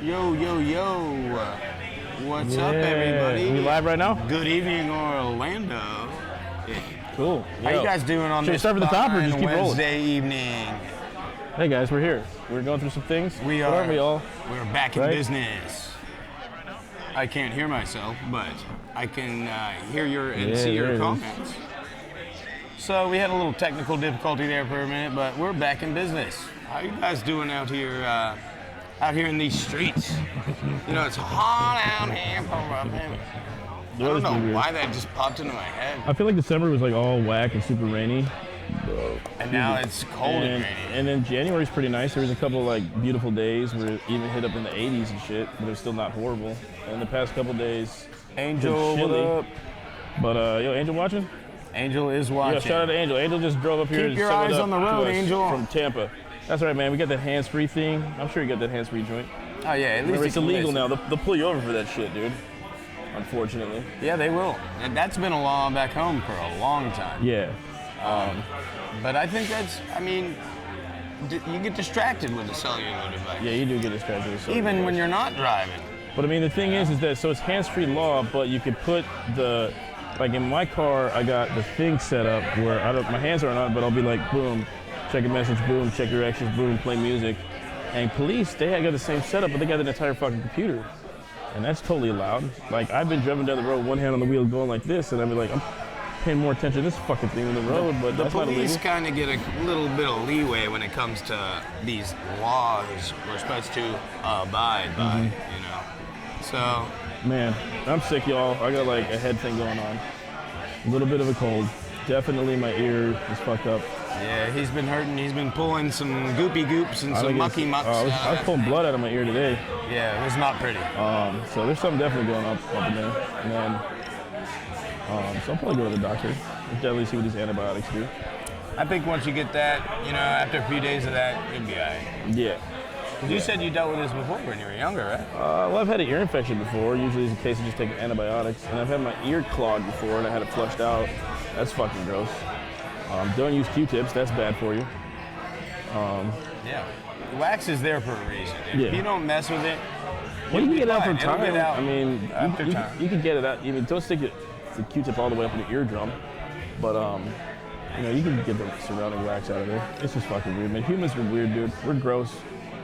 Yo, yo, yo. What's up, everybody? We live right now? Good evening, Orlando. Cool. How you guys doing on Should we this start from the top or just keep rolling? Wednesday evening? Hey guys, we're here. We're going through some things. We What are. we all? We're back in Right? business. I can't hear myself, but I can hear your and see there your it is. comments. So we had a little technical difficulty there for a minute, but we're back in business. How you guys doing out here? Out here in these streets? You know, it's hot out here. I don't know why that just popped into my head. I feel like December was like all whack and super rainy. And now it's cold and rainy. And then January's pretty nice. There was a couple of like beautiful days where it even hit up in the 80s and shit, but it was still not horrible. And the past couple days, Angel, been what chilly. up? But yo, Angel watching? Angel is Yeah, watching. shout out to Angel. Angel just drove up here. Keep to your sum it eyes up on the to road, us Angel. From Tampa. That's right, man. We got that hands-free thing. I'm sure you got that hands-free joint. Oh yeah, at least Remember, it's you can illegal listen. now. They'll pull you over for that shit, dude. Unfortunately. Yeah, they will. And that's been a law back home for a long time. Yeah. But I think that's, I mean, you get distracted with a cellular device. Yeah, you do get distracted. with Even something. when you're not driving. But I mean, the thing is that so it's hands-free law, but you could put the, like in my car, I got the thing set up where my hands aren't on, but I'll be like, boom, check a message, boom, check your actions, boom, play music. And police, they got the same setup, but they got an entire fucking computer. And that's totally allowed. Like, I've been driving down the road, one hand on the wheel going like this, and I'd be like, I'm paying more attention to this fucking thing on the road, but The that's not police illegal. kind of get a little bit of leeway when it comes to these laws we're supposed to abide by, Mm-hmm. you know. So, Man, I'm sick, y'all. I got like a head thing going on. A little bit of a cold. Definitely my ear is fucked up. yeah, he's been hurting. He's been pulling some goopy goops and I some think mucky it's- mucks. I was out of pulling that blood out of my ear today. thing. Yeah, it was not pretty. So there's something definitely going up in there. And then, so I'll probably go to the doctor. Definitely see what these antibiotics do. I think once you get that, you know, after a few days of that, you'll be all right. Yeah. You said you dealt with this before when you were younger, right? Well, I've had an ear infection before. Usually it's a case of just taking antibiotics. And I've had my ear clogged before and I had it flushed out. That's fucking gross. Don't use Q-tips. That's bad for you. Yeah. Wax is there for a reason. If Yeah. you don't mess with it, Well, you can get it out fine. from It'll time. get out I mean, after you, time. you can get it out. I mean, don't stick the Q-tip all the way up in the eardrum. But, you know, you can get the surrounding wax out of there. It's just fucking weird, man. Humans are weird, dude. We're gross.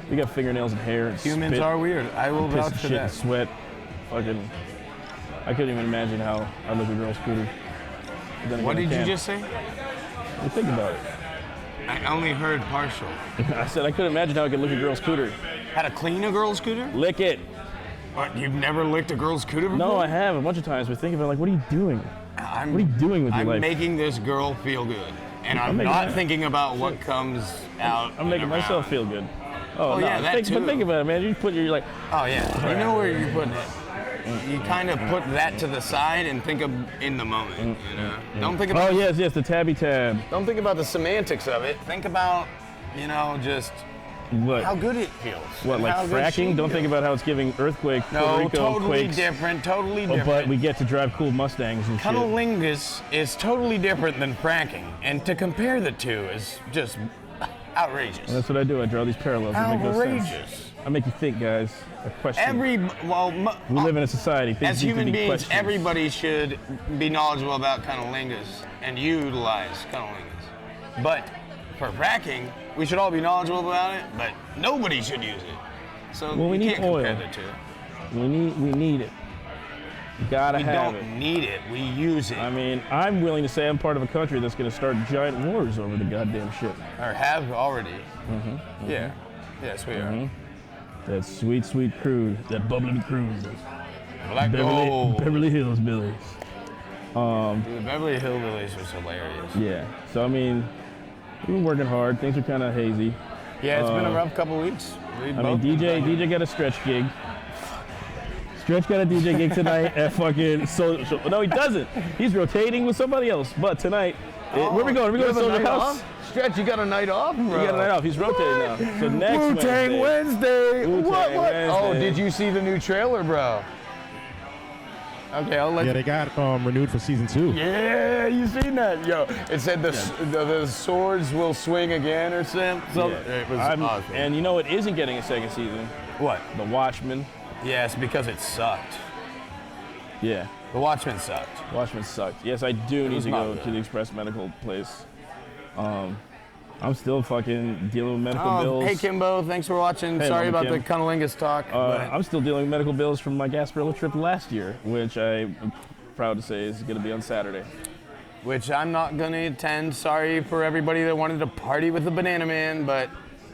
We got fingernails and hair and humans spit, are weird. I will piss vouch and for shit and that. sweat. Fucking, I couldn't even imagine how I live a girl scooter. But then What again, did I you can. just say? Well, think about it. I only heard partial. I said I couldn't imagine how I could lick a girl's scooter. How to clean a girl's scooter? Lick it. What, you've never licked a girl's scooter before? No, I have a bunch of times. But think about it, like, what are you doing? I'm, What are you doing with your I'm life? making this girl feel good. And I'm making not that- thinking about what comes out. I'm making and myself around. feel good. Oh, no, yeah, that but too. think about it, man. You put your like, Oh, yeah. You know where you're putting it. You kind of put that to the side and think of in the moment, you know? Don't think about oh yes, the tabby tab. Don't think about the semantics of it. Think about, you know, just What? how good it feels. What, and like how good she fracking? Don't think feels. about how it's giving earthquake, Puerto No, Rico totally quakes. different. Totally Oh, different. but we get to drive cool Mustangs and shit. Cunnilingus is totally different than fracking, and to compare the two is just outrageous. That's what I do. I draw these parallels. That make no sense. Outrageous. I make you think, guys. A question. We we live in a society. Things as need to human be beings, questioned. everybody should be knowledgeable about cunnilingus and utilize cunnilingus. But for fracking, we should all be knowledgeable about it, but nobody should use it. So Well, we you need can't compare oil. the two. We need it. You gotta We have don't it. need it. We use it. I mean, I'm willing to say I'm part of a country that's going to start giant wars over the goddamn shit. or have already. Mm-hmm. Yeah. Yes, we are. That sweet, sweet crude, that bubbling crude. Black Gold. Beverly Hills Billies. Dude, Beverly Hillbillies was hilarious. Yeah. So I mean, we've been working hard. Things are kind of hazy. Yeah, it's been a rough couple weeks. I mean, DJ got a stretch gig. Stretch got a DJ gig tonight at fucking Social. No, he doesn't. He's rotating with somebody else. But tonight, where we going? We going to Social House. Stretch, you got a night off, bro. He got a night off. He's rotating now. So next Wu-Tang Wednesday. Wu-Tang What? Wednesday. Oh, did you see the new trailer, bro? Okay, I'll let Yeah, you. they got renewed for season 2. Yeah, you seen that? Yo, it said the swords will swing again or something. Yeah. It was I'm- awesome. And you know what isn't getting a second season? What? The Watchmen. Yes, because it sucked. Yeah, The Watchmen sucked. Watchmen sucked. Yes, I do need was to not go good. to the Express Medical place. I'm still fucking dealing with medical Oh, bills. hey Kimbo, thanks for watching. Hey, Sorry Mama about Kim. the cunnilingus talk. but I'm still dealing with medical bills from my Gasparilla trip last year, which I'm proud to say is going to be on Saturday. which I'm not gonna attend. Sorry for everybody that wanted to party with the Banana Man, but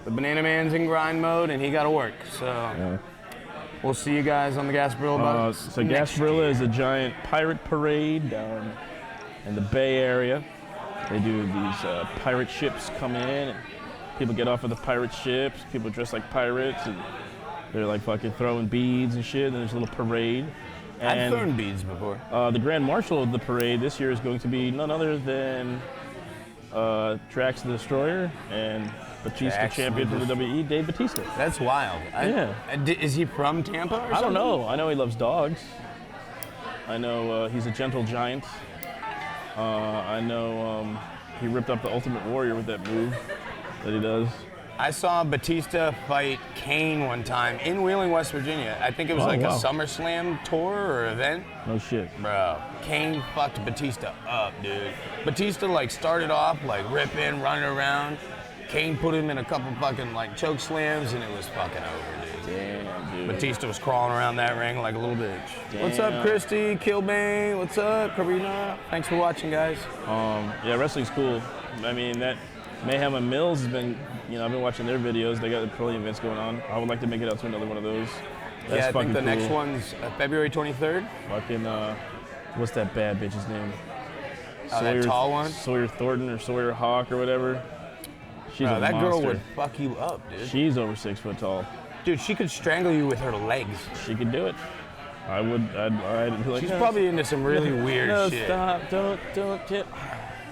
the Banana Man's in grind mode and he gotta work. So we'll see you guys on the Gasparilla about So next Gasparilla year. is a giant pirate parade down in the Bay Area. They do these pirate ships come in, and people get off of the pirate ships. People dress like pirates, and they're like fucking throwing beads and shit. And there's a little parade. I've And thrown beads before. the Grand Marshal of the parade this year is going to be none other than Drax the Destroyer and Batista Drax champion the for the WWE, Dave Batista. That's wild. Yeah. Is he from Tampa or something? I don't know. I know he loves dogs. I know he's a gentle giant. I know he ripped up the Ultimate Warrior with that move that he does. I saw Batista fight Kane one time in Wheeling, West Virginia. I think it was Oh, like wow. a SummerSlam tour or event. No shit. Bro, Kane fucked Batista up, dude. Batista like started off like ripping, running around. Kane put him in a couple fucking like choke slams and it was fucking over, dude. Damn, dude. Batista was crawling around that ring like a little bitch. What's up, Damn. Christy? Killbane? What's up, Karina? Thanks for watching, guys. Yeah, wrestling's cool. I mean, that Mayhem and Mills has been, I've been watching their videos. They got plenty of events going on. I would like to make it out to another one of those. That's Yeah, I fucking think the cool. next one's February 23rd. Fucking, what's that bad bitch's name? Oh, that tall one? Sawyer Thornton or Sawyer Hawk or whatever. She's Bro, a that monster. girl would fuck you up, dude. She's over 6 foot tall. Dude, she could strangle you with her legs. She could do it. I'd be like, She's "No, probably into some really weird no, shit. stop, don't.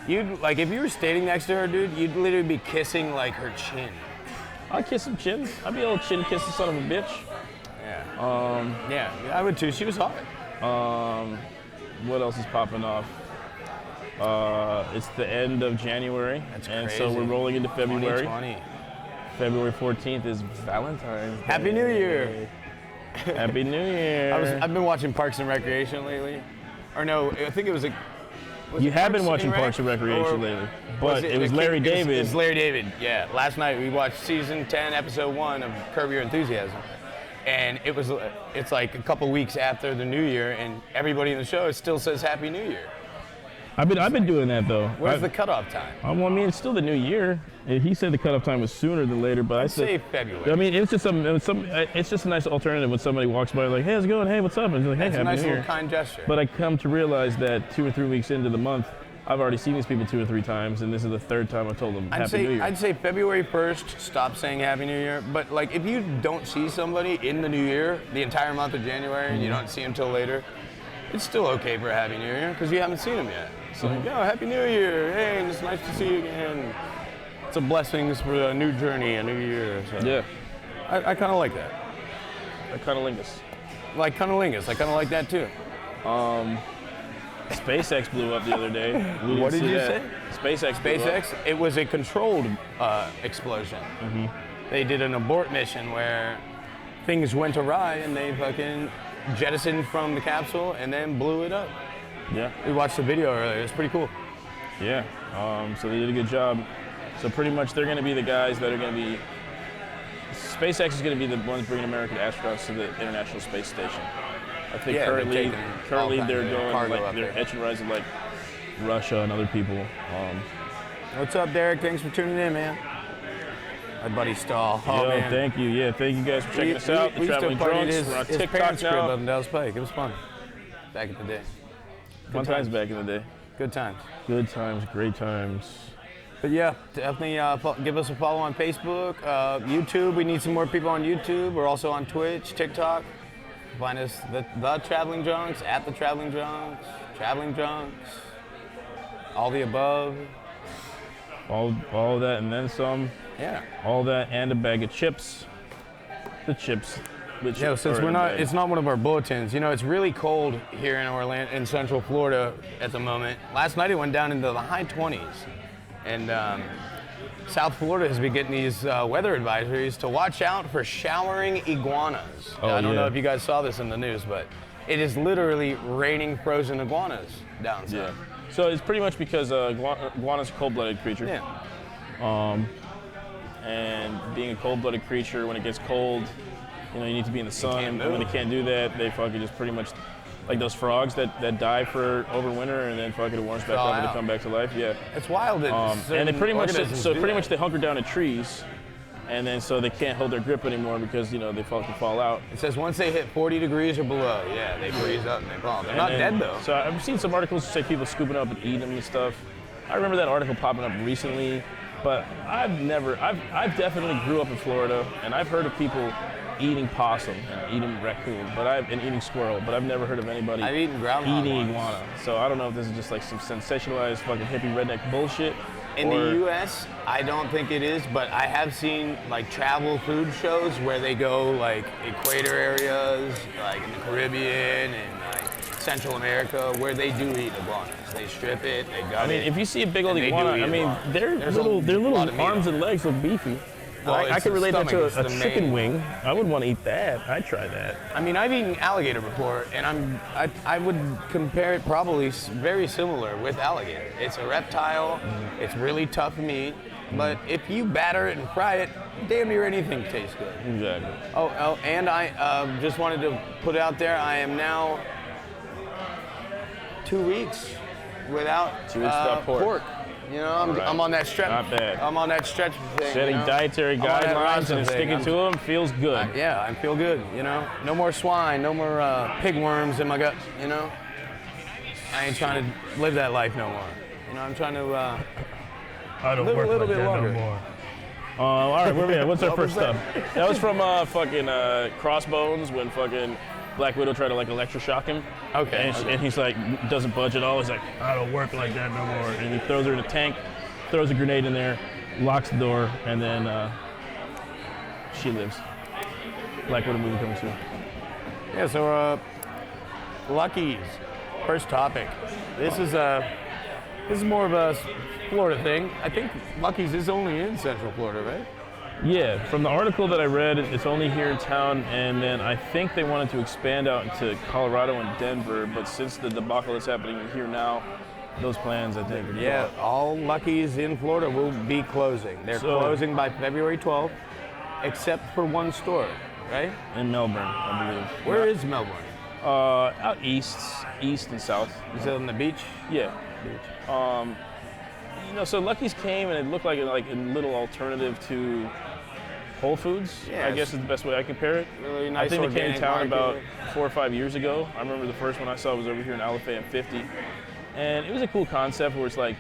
You'd like if you were standing next to her, dude, you'd literally be kissing like her chin. I'd kiss some chin. I'd be a little chin kiss the son of a bitch. Yeah. Yeah, I would too. She was hot. What else is popping off? It's the end of January, That's and crazy. so we're rolling into February. 2020. February 14th is Valentine's Day. Happy New Year. Happy New Year. I've been watching Parks and Recreation lately. Or no, I think it was You it have been Parks watching and Rec? Parks and Recreation Or lately, but it was the Larry kid- it was- David. It's Larry David, yeah. Last night we watched season 10, episode 1 of Curb Your Enthusiasm. And it's like a couple weeks after the New Year, and everybody in the show still says Happy New Year. I've been doing that though. Where's the cutoff time? Well, I mean, it's still the new year. He said the cutoff time was sooner than later, but I I'd say said. February. I mean, it's just it's just a nice alternative when somebody walks by like, "Hey, how's it going? Hey, what's up?" And it's like, "Hey, It's a Happy nice New little Year." kind gesture. But I come to realize that 2 or 3 weeks into the month, I've already seen these people 2 or 3 times, and this is the 3rd time I've told them Happy New Year. I'd say February 1st, stop saying Happy New Year. But like, if you don't see somebody in the New Year, the entire month of January, and you don't see them till later, it's still okay for a Happy New Year because you haven't seen them yet. It's like, yo, Happy New Year. Hey, it's nice to see you again. It's a blessings for a new journey, a new year. So Yeah, I kind of like that. I kind of lingus. Like cunnilingus, I kind of like that too. SpaceX blew up the other day. We didn't What did see you that. say? SpaceX. Blew up. SpaceX, it was a controlled explosion. They did an abort mission where things went awry and they fucking jettisoned from the capsule and then blew it up. Yeah. We watched the video earlier. It's pretty cool. Yeah. So they did a good job. So pretty much they're going to be the guys that are going to be. SpaceX is going to be the ones bringing American astronauts to the International Space Station. I think Yeah, they're currently taking all they're kinds of going cargo like up they're there. etching rising like Russia and other people. What's up, Derek? Thanks for tuning in, man. My buddy Stahl. Oh, Yo, man. thank you. Yeah, thank you guys for checking us out. The we used to Traveling party at Drunks. We're on his TikTok parents' crib now. up in Dallas Pike. It was fun. Back in the day. Fun times back in the day. Good times. Good times, great times. But yeah, definitely give us a follow on Facebook, YouTube. We need some more people on YouTube. We're also on Twitch, TikTok. Find us the Traveling Drunks, at the Traveling Drunks, Traveling Drunks, all the above. All of that and then some. Yeah. All that and a bag of chips. The chips. Which Yeah, since are in a bag. it's not one of our bulletins. You know, it's really cold here in Orlando, in Central Florida at the moment. Last night it went down into the high 20s, and South Florida has been getting these weather advisories to watch out for showering iguanas. Oh, I don't know yeah. if you guys saw this in the news, but it is literally raining frozen iguanas down south. Yeah. So it's pretty much because iguana's a cold-blooded creature. Yeah. And being a cold-blooded creature, when it gets cold, you need to be in the sun. can't And when they move. can't do that, they fucking just pretty much, like those frogs that die over winter and then fucking it warms back Thaw up and they out. come back to life. Yeah. It's wild that And they certain pretty much organisms so do pretty that. much they hunker down in trees, and then so they can't hold their grip anymore because they fucking fall out. It says once they hit 40 degrees or below, yeah, they freeze up and they fall. They're And not then- dead though. So I've seen some articles that say people scooping up and eating them and stuff. I remember that article popping up recently, but I've definitely grew up in Florida, and I've heard of people eating possum and eating raccoon, and eating squirrel, but I've never heard of anybody I've eaten groundhog eating once. iguana. So I don't know if this is just like some sensationalized fucking hippie redneck bullshit. In or, the U.S., I don't think it is, but I have seen like travel food shows where they go like equator areas, like in the Caribbean and like Central America, where they do eat iguanas. They strip it, they gut I mean, it. if you see a big old and they do iguana, eat I mean, iguana. their There's a little lot of meat arms on and legs look beefy. Well, I it's could the relate that to stomach, a it's the chicken main- wing. I would want to eat that. I'd try that. I mean, I've eaten alligator before, and I would compare it probably very similar with alligator. It's a reptile. It's really tough meat, but if you batter it and fry it, damn near anything tastes good. Exactly. Oh, and I just wanted to put out there, I am now 2 weeks without 2 weeks without pork. You know, I'm, Right. I'm on that stretch. Not bad. I'm on that stretch thing. Setting you know? dietary I'm on that guidelines Rasta and thing. sticking I'm- to them feels good. Yeah, I feel good, you know? No more swine, no more pig worms in my gut, you know? I ain't trying to live that life no more. You know, I'm trying to I don't live a work little like bit that longer. no more. All right, where we at? What's our What first was stop? That was from fucking Crossbones when fucking Black Widow tried to like electroshock him. Okay, okay. And he's like, doesn't budge at all. He's like, I don't work like that no more. And he throws her in a tank, throws a grenade in there, locks the door, and then she lives. Black Widow movie coming soon. Yeah, so Lucky's first topic. This is more of a Florida thing. I think Lucky's is only in Central Florida, right? Yeah, from the article that I read, it's only here in town, and then I think they wanted to expand out into Colorado and Denver, but since the debacle that's happening here now, those plans, I think, are Yeah, all Lucky's in Florida will be closing. They're So- closing by February 12th, except for one store, right? in Melbourne, I believe. Where is Melbourne? Out east and south. Is it on the beach? Yeah. So Lucky's came and it looked like a little alternative to Whole Foods. Yeah, I guess is the best way I compare it. Really I nice think they came organic to town market. about 4 or 5 years ago. I remember the first one I saw was over here in Alafay 50, and it was a cool concept where it's like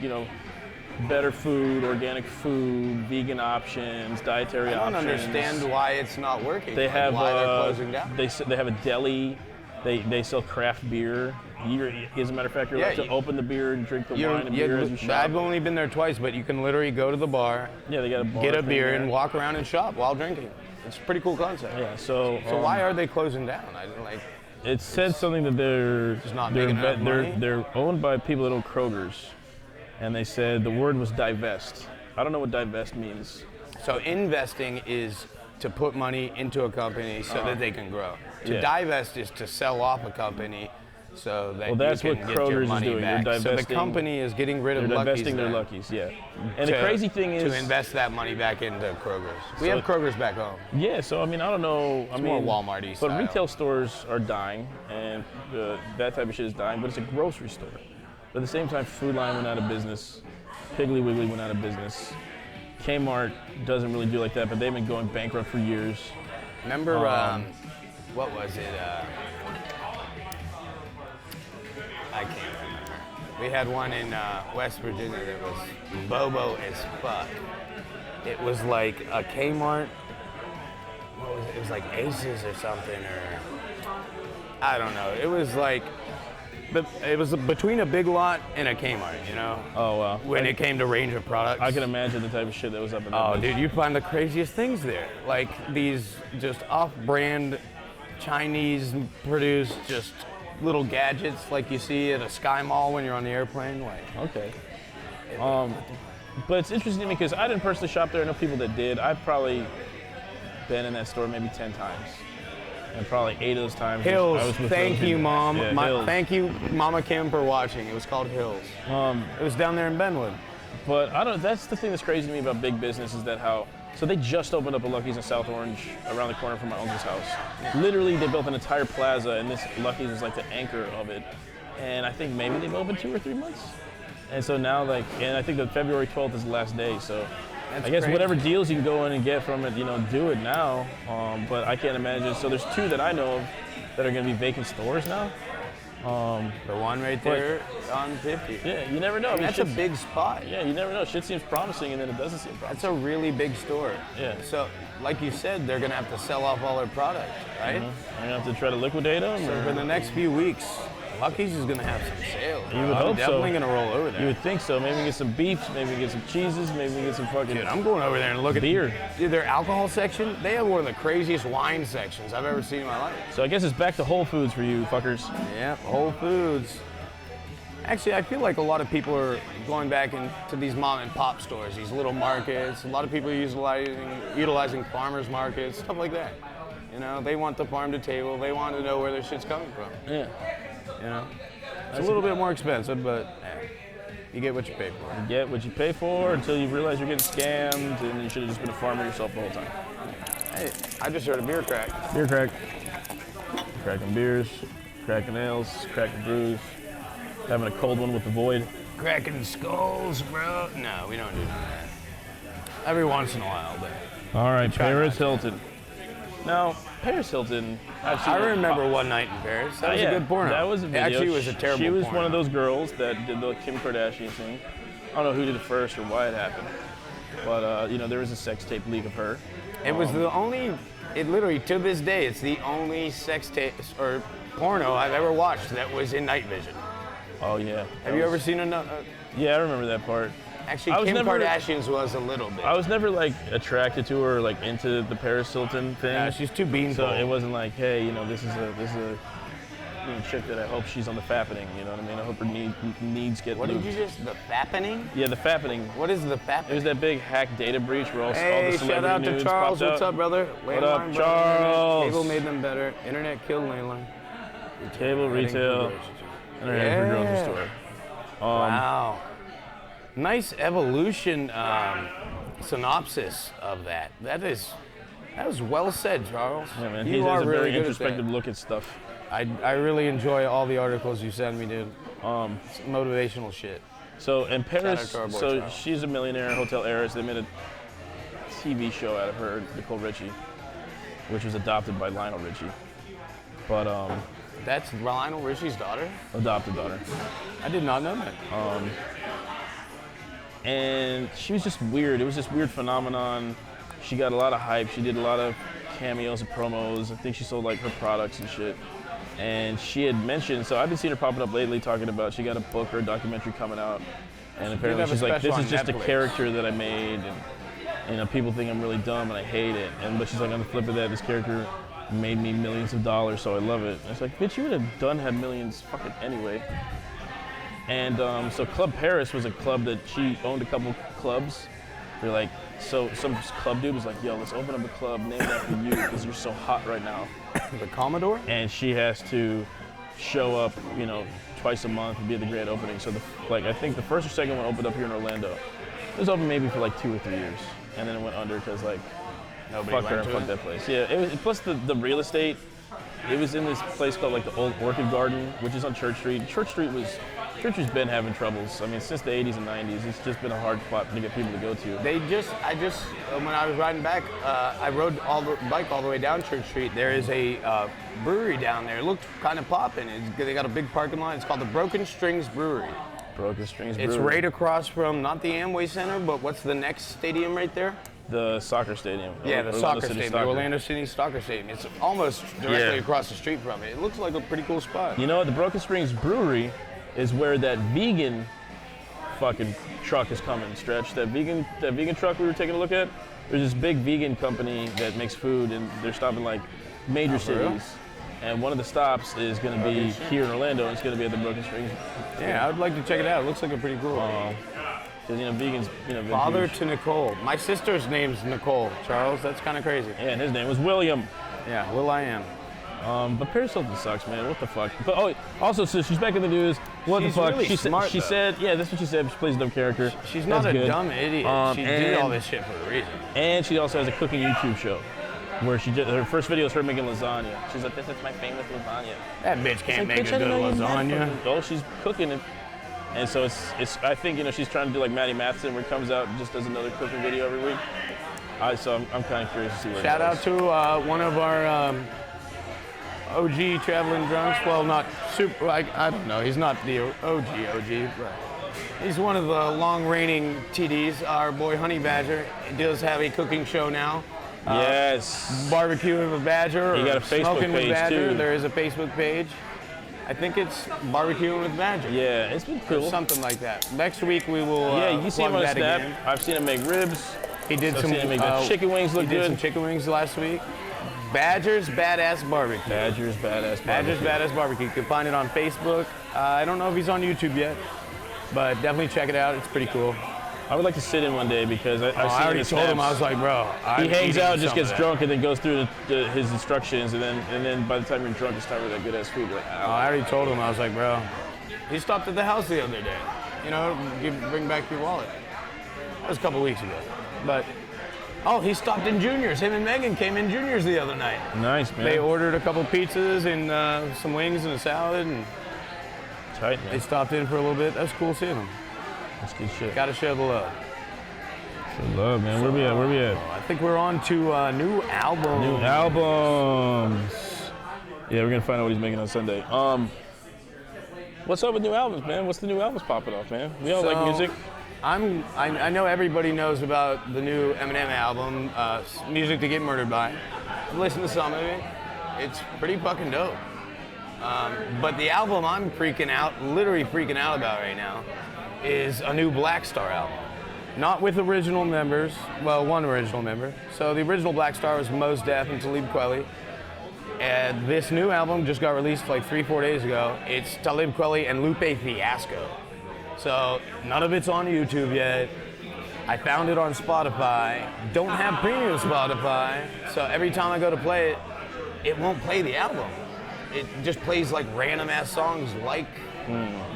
better food, organic food, vegan options, dietary I don't options. understand why it's not working. They like, have why they're closing down. They have a deli. They sell craft beer. As a matter of fact, you're allowed Yeah, to open the beer and drink the wine and Yeah, beer as you shop. I've only been there twice, but you can literally go to the bar, Yeah, they got a bar get a thing beer, there. and walk around and shop while drinking. It's a pretty cool concept. Yeah, so Why are they closing down? I didn't like. it said something that they're not they're, making enough they're, money? they're owned by people that own Kroger's, and they said the word was divest. I don't know what divest means. So investing is to put money into a company so that they can grow. To Yeah. divest is to sell off a company so that Well, that's you can what get your Kroger's is money doing. They're back. So the divesting- company is getting rid They're of Lucky's divesting their then Luckies, yeah. And the crazy thing is to invest that money back into Kroger's. We So- have Kroger's back home. Yeah, so I mean, I don't know. I more mean, Walmart-y But style. retail stores are dying, and that type of shit is dying. But it's a grocery store. But at the same time, Food Lion went out of business. Piggly Wiggly went out of business. Kmart doesn't really do like that, but they've been going bankrupt for years. Remember, what was it? I can't remember. We had one in West Virginia that was Bobo as fuck. It was like a Kmart. What was it? It was like Aces or something, or I don't know. It was like, but it was between a Big Lot and a Kmart, you know. Oh wow! When it came to range of products. I can imagine the type of shit that was up in that. Oh, bitch. dude, you find the craziest things there. Like these just off-brand Chinese-produced just little gadgets like you see at a Sky Mall when you're on the airplane. Like, Okay. But it's interesting to me because I didn't personally shop there. I know people that did. I've probably been in that store maybe 10 times. And probably 8 of those times Hills, I was with thank those you, people. Mom. Yeah, Hills. Thank you, Mama Kim, for watching. It was called Hills. It was down there in Benwood. But I don't. That's the thing that's crazy to me about big business is that how. So they just opened up a Lucky's in South Orange around the corner from my uncle's house. Literally, they built an entire plaza, and this Lucky's is like the anchor of it. And I think maybe they've opened 2 or 3 months. And so now, like, and I think that February 12th is the last day. So That's I guess crazy. whatever deals you can go in and get from it, do it now. But I can't imagine. So there's 2 that I know of that are going to be vacant stores now. The one right there on 50. Yeah, you never know. I mean, That's a shit's- big spot. Yeah, you never know. Shit seems promising, and then it doesn't seem promising. That's a really big store. Yeah. So, like you said, they're gonna have to sell off all their product, right? You're gonna have to try to liquidate them. So for the next few weeks, Lucky's is gonna have some sales. You would I'm hope so. definitely gonna roll over there. You would think so. Maybe we get some beefs, maybe we get some cheeses, maybe we get some fucking Dude, I'm going over there and look at beer. Dude, their alcohol section, they have one of the craziest wine sections I've ever seen in my life. So I guess it's back to Whole Foods for you fuckers. Yep, Whole Foods. Actually, I feel like a lot of people are going back into these mom and pop stores, these little markets. A lot of people are utilizing farmers markets, stuff like that. They want the farm to table. They want to know where their shit's coming from. Yeah. It's a little bit more expensive, but you get what you pay for. You get what you pay for until you realize you're getting scammed, and you should have just been a farmer yourself the whole time. Hey, I just heard a beer crack. Beer crack. Cracking beers, cracking ales, cracking brews, having a cold one with the void. Cracking skulls, bro. No, we don't do none of that. Every once in a while, but All right, try Paris not to. Hilton. Now, Paris Hilton, I've seen I her remember pop- One Night in Paris. That was yeah, a good porno. That was a video. Actually, it was a terrible She was porno. one of those girls that did the Kim Kardashian thing. I don't know who did it first or why it happened, but there was a sex tape leak of her. It was the only. It literally, to this day, it's the only sex tape or porno I've ever watched that was in night vision. Oh yeah. Have you ever seen a? Yeah, I remember that part. Actually, I was Kim never- Kardashian's was a little bit. I was never like attracted to her, or, like into the Paris Hilton thing. Yeah, she's too beanpole. So it wasn't like, hey, this is a chick that I hope she's on the fappening. You know what I mean? I hope her needs get What did lubed. you just? The fappening? Yeah, the fappening. What is the It fappening? was that big hack data breach where all the Hey, celebrity shout out to nudes Charles. popped What's out. up, brother? What up, Landline, Charles? Cable made them better. Internet killed landline. Cable, retail, internet for grocery store. Wow. Nice evolution synopsis of that. That was well said, Charles. Yeah, man, You he are has a really very good at introspective that. look at stuff. I really enjoy all the articles you send me, dude. It's motivational shit. So in Paris, out to our boy so Charles. she's a millionaire, hotel heiress. They made a TV show out of her, Nicole Richie, which was adopted by Lionel Richie, but That's Lionel Richie's daughter? adopted daughter. I did not know that. And she was just weird. It was this weird phenomenon. She got a lot of hype. She did a lot of cameos and promos. I think she sold like her products and shit. And she had mentioned, so I've been seeing her popping up lately talking about she got a book or a documentary coming out. And apparently have a she's like, special this is on just a Netflix. character that I made. And people think I'm really dumb and I hate it. But she's like, on the flip of that, this character made me millions of dollars, so I love it. And it's like, bitch, you would have had millions fucking anyway. And so Club Paris was a club that she owned a couple clubs. They're like, so some club dude was like, yo, let's open up a club named after you because you're so hot right now. The Commodore? And she has to show up, twice a month and be at the grand opening. So I think the first or second one opened up here in Orlando. It was open maybe for like 2 or 3 years. And then it went under because Nobody fuck her went and to fuck it? that place. Yeah, it was, plus the real estate, it was in this place called like the Old Orchid Garden, which is on Church Street. Church Street's been having troubles. I mean, since the 80s and 90s, it's just been a hard spot to get people to go to. When I was riding back, I rode the bike all the way down Church Street. There is a brewery down there. It looked kind of popping. They got a big parking lot. It's called the Broken Strings Brewery. Broken Strings It's Brewery. right across from, not the Amway Center, but what's the next stadium right there? The soccer stadium. Yeah, the Orlando soccer City stadium, Soccer. the Orlando City Soccer Stadium. It's almost directly Yeah. across the street from it. It looks like a pretty cool spot. You know what? The Broken Springs Brewery is where that vegan fucking truck is coming, Stretch. That vegan truck we were taking a look at, there's this big vegan company that makes food, and they're stopping like major for real? cities. And one of the stops is going to be here in Orlando, and it's going to be at the Broken Springs. Yeah, I would like to check it out. It looks like a pretty cool. because vegans, been Father Jewish. to Nicole. My sister's name's Nicole, Charles. That's kind of crazy. Yeah, and his name was William. Yeah, Will I Am. But Paris Hilton sucks, man. What the fuck? But also, so she's back in the news. What She's the fuck? really she smart, she though. said, yeah, that's what she said. She plays a dumb character. She's not That's a good. dumb idiot. She did and- all this shit for a reason. And she also has a cooking YouTube show, where her first video is her making lasagna. She's like, "This is my famous lasagna." That bitch can't Like, make bitch, a I good didn't know you made lasagna. fucking- Oh, she's cooking it. And so it's. I think she's trying to do like Maddie Matheson, where it comes out and just does another cooking video every week. So I'm kind of curious to see where. Shout it out goes. to one of our OG traveling drunks. Well, not super. I don't know. He's not the OG, but he's one of the long-reigning TDs. Our boy Honey Badger. He does have a cooking show now. Yes. Barbecuing with Badger. He or got a Facebook Smoking with page, Badger. too. There is a Facebook page. I think it's Barbecuing with Badger. Yeah, it's been Or cool. something like that. Next week we will. Yeah, you see him plug on a that snap. again. I've seen him make ribs. He did I've some seen him make the chicken wings look He did some good. chicken wings last week. Badger's Badass Barbecue. Badger's badass. Badger's barbecue. Badass Barbecue. You can find it on Facebook. I don't know if he's on YouTube yet, but definitely check it out. It's pretty cool. I would like to sit in one day because I've seen I already his told him. I was snaps. like, bro. He hangs out, just some gets of that. drunk, and then goes through his instructions, and then by the time you're drunk, it's time for that good ass food. You're like, I already told him. I was like, bro. He stopped at the house the other day. Bring back your wallet. That was a couple weeks ago. But he stopped in Junior's. Him and Megan came in Junior's the other night. nice, man. They ordered a couple pizzas and some wings and a salad, and Tight, they man. stopped in for a little bit. That was cool seeing them. That's good shit. Gotta share the love. Good love, man. Where we at? Where we at? I think we're on to a new album. New albums. Yeah, we're gonna find out what he's making on Sunday. What's up with new albums, man? What's the new albums popping off, man? We all like So, music. I know everybody knows about the new Eminem album, Music to Get Murdered By. I've listened to some of it. It's pretty fucking dope. But the album I'm literally freaking out about right now, is a new Black Star album. Not with original members, well, one original member. So the original Black Star was Mos Def and Talib Kweli. And this new album just got released like 3-4 days ago. It's Talib Kweli and Lupe Fiasco. So none of it's on YouTube yet. I found it on Spotify. Don't have premium Spotify. So every time I go to play it, it won't play the album. It just plays like random ass songs like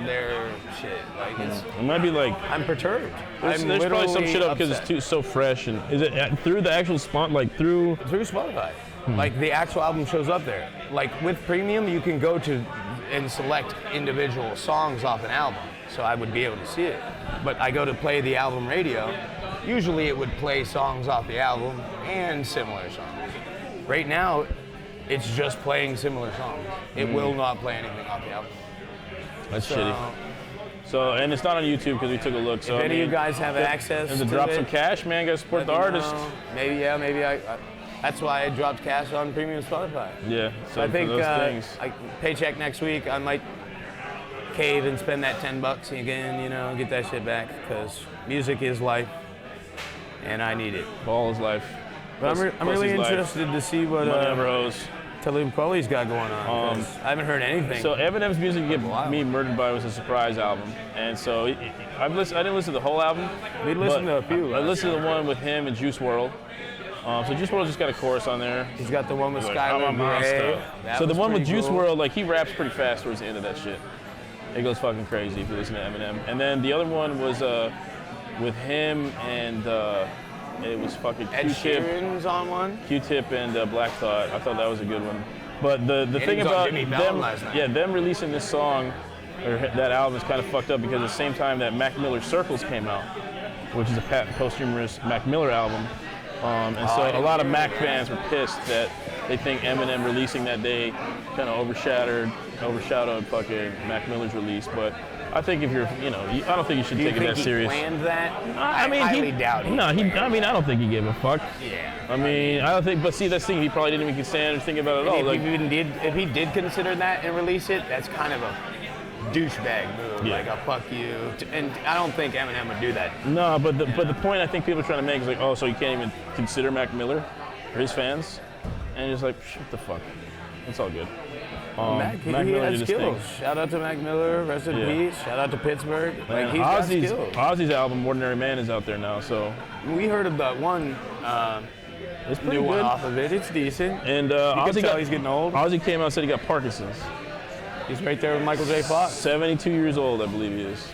their shit. Like It might be like I'm perturbed. there's I'm probably some literally shit up because upset. it's so fresh. And is it through the actual spot, like through? Through Spotify. Like the actual album shows up there. Like with premium, you can go to and select individual songs off an album. So I would be able to see it. But I go to play the album radio. Usually it would play songs off the album and similar songs. Right now, it's just playing similar songs. It will not play anything off the album. That's So, shitty. So and it's not on YouTube because we took a look. So if I any of mean, you guys have access and to to drop it, some cash, man, gotta support the let me artist. know. Maybe I that's why I dropped cash on premium Spotify. Yeah. So I think for those things. paycheck next week, I might cave and spend that $10 again, get that shit back, because music is life, and I need it. Ball is life. But I'm Plus really is life. interested to see what Money never owes. Talib Kweli's got going on. 'Cause I haven't heard anything. So Eminem's Music to Get Wow. Me Murdered By was a surprise album, and so I didn't listen to the whole album. We listened to a few. I listened to the one with him and Juice WRLD. So Juice WRLD just got a chorus on there. He's got the one with Like, I'm a Skylar monster. Grey. That So the was one with pretty Juice cool. WRLD, like he raps pretty fast towards the end of that shit. It goes fucking crazy if you listen to Eminem. And then the other one was with him and it was fucking Ed Q-Tip. Sheeran's on one. Q-Tip and Black Thought. I thought that was a good one. But the he thing was on about Jimmy Fallon them, last night. yeah, them releasing this song or that album is kind of fucked up because at the same time that Mac Miller Circles came out, which is a posthumous Mac Miller album, and so I a didn't lot of hear Mac that. fans were pissed that they think Eminem releasing that day kind of overshadowed fucking Mac Miller's release. But I think if you're, I don't think you should Do you take it think that he serious. planned that? I mean, highly doubt it. No, I mean, I don't think he gave a fuck. Yeah. I mean, I don't think, but see, that's the thing, he probably didn't even consider thinking about it at all. If, Like, if he did consider that and release it, that's kind of a douchebag move, Yeah. like a fuck you. And I don't think Eminem would do that. no, but the point I think people are trying to make is like, oh, so you can't even consider Mac Miller or his fans? And it's like, shut the fuck. It's all good. Mac, he Miller has did his skills. thing. Shout out to Mac Miller, rest in Yeah. peace. Shout out to Pittsburgh. Like, And he's got Ozzy's, skills. Ozzy's album, Ordinary Man, is out there now, so We heard of that one it's pretty new one good. off of it. It's decent. And You can Ozzy, tell he's getting old. Ozzy came out and said he got Parkinson's. He's right there with Michael J. Fox. 72 years old, I believe he is.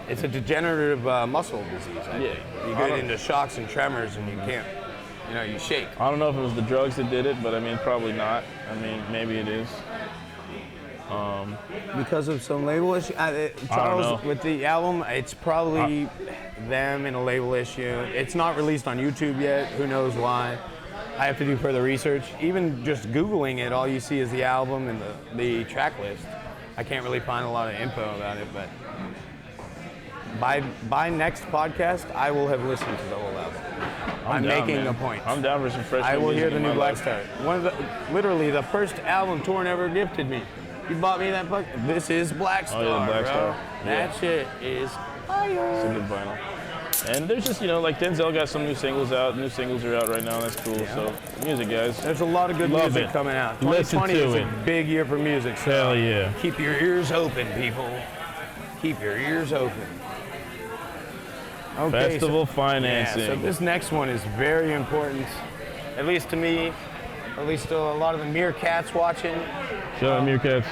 It's a degenerative muscle disease. I Yeah. think. You I get don't- into shocks and tremors and you can't, you shake. I don't know if it was the drugs that did it, but I mean, probably not. I mean, maybe it is. Because of some label issue. know. Charles, with the album, it's probably them and a label issue. It's not released on YouTube yet. Who knows why? I have to do further research. Even just Googling it, all you see is the album and the track list. I can't really find a lot of info about it, but by next podcast, I will have listened to the whole album. I'm down, making man. a point. I'm down for some fresh I will music hear the in new my Black life. Star. Literally the first album Torn ever gifted me. You bought me that book. This is Black Star, yeah, Black bro. Star. That Yeah. shit is It's a fire. good vinyl. And there's just, like Denzel got some new singles out. New singles are out right now. That's cool. So, music, guys. There's a lot of good Love music it. coming out. Listen 2020 to is it. a big year for music. So Hell yeah. keep your ears open, people. Keep your ears open. Okay, Festival so financing. this next one is very important, at least to me, at least to a lot of the Meerkats watching. Shout out Meerkats.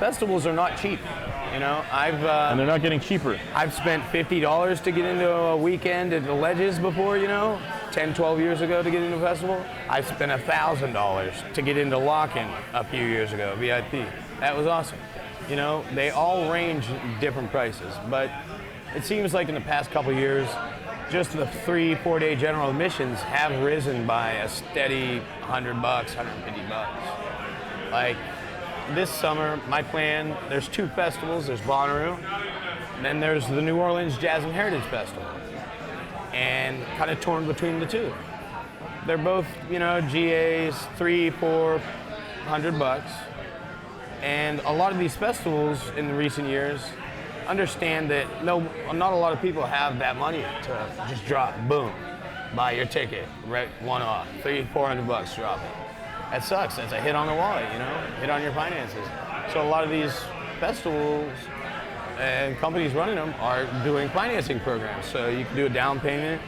Festivals are not cheap. And they're not getting cheaper. I've spent $50 to get into a weekend at the Ledges before, 10, 12 years ago to get into a festival. I've spent $1,000 to get into Lock-In a few years ago, VIP. That was awesome. They all range in different prices, but it seems like in the past couple years, just the 3-4 day general admissions have risen by a steady $100, $150. Like, this summer, my plan, there's 2 festivals. There's Bonnaroo, and then there's the New Orleans Jazz and Heritage Festival. And kind of torn between the 2. They're both, GAs, $300-400. And a lot of these festivals in the recent years understand that not a lot of people have that money to just drop, boom, buy your ticket, right, one off, $300-400, drop it. That sucks. That's a hit on the wallet, hit on your finances. So a lot of these festivals and companies running them are doing financing programs. So you can do a down payment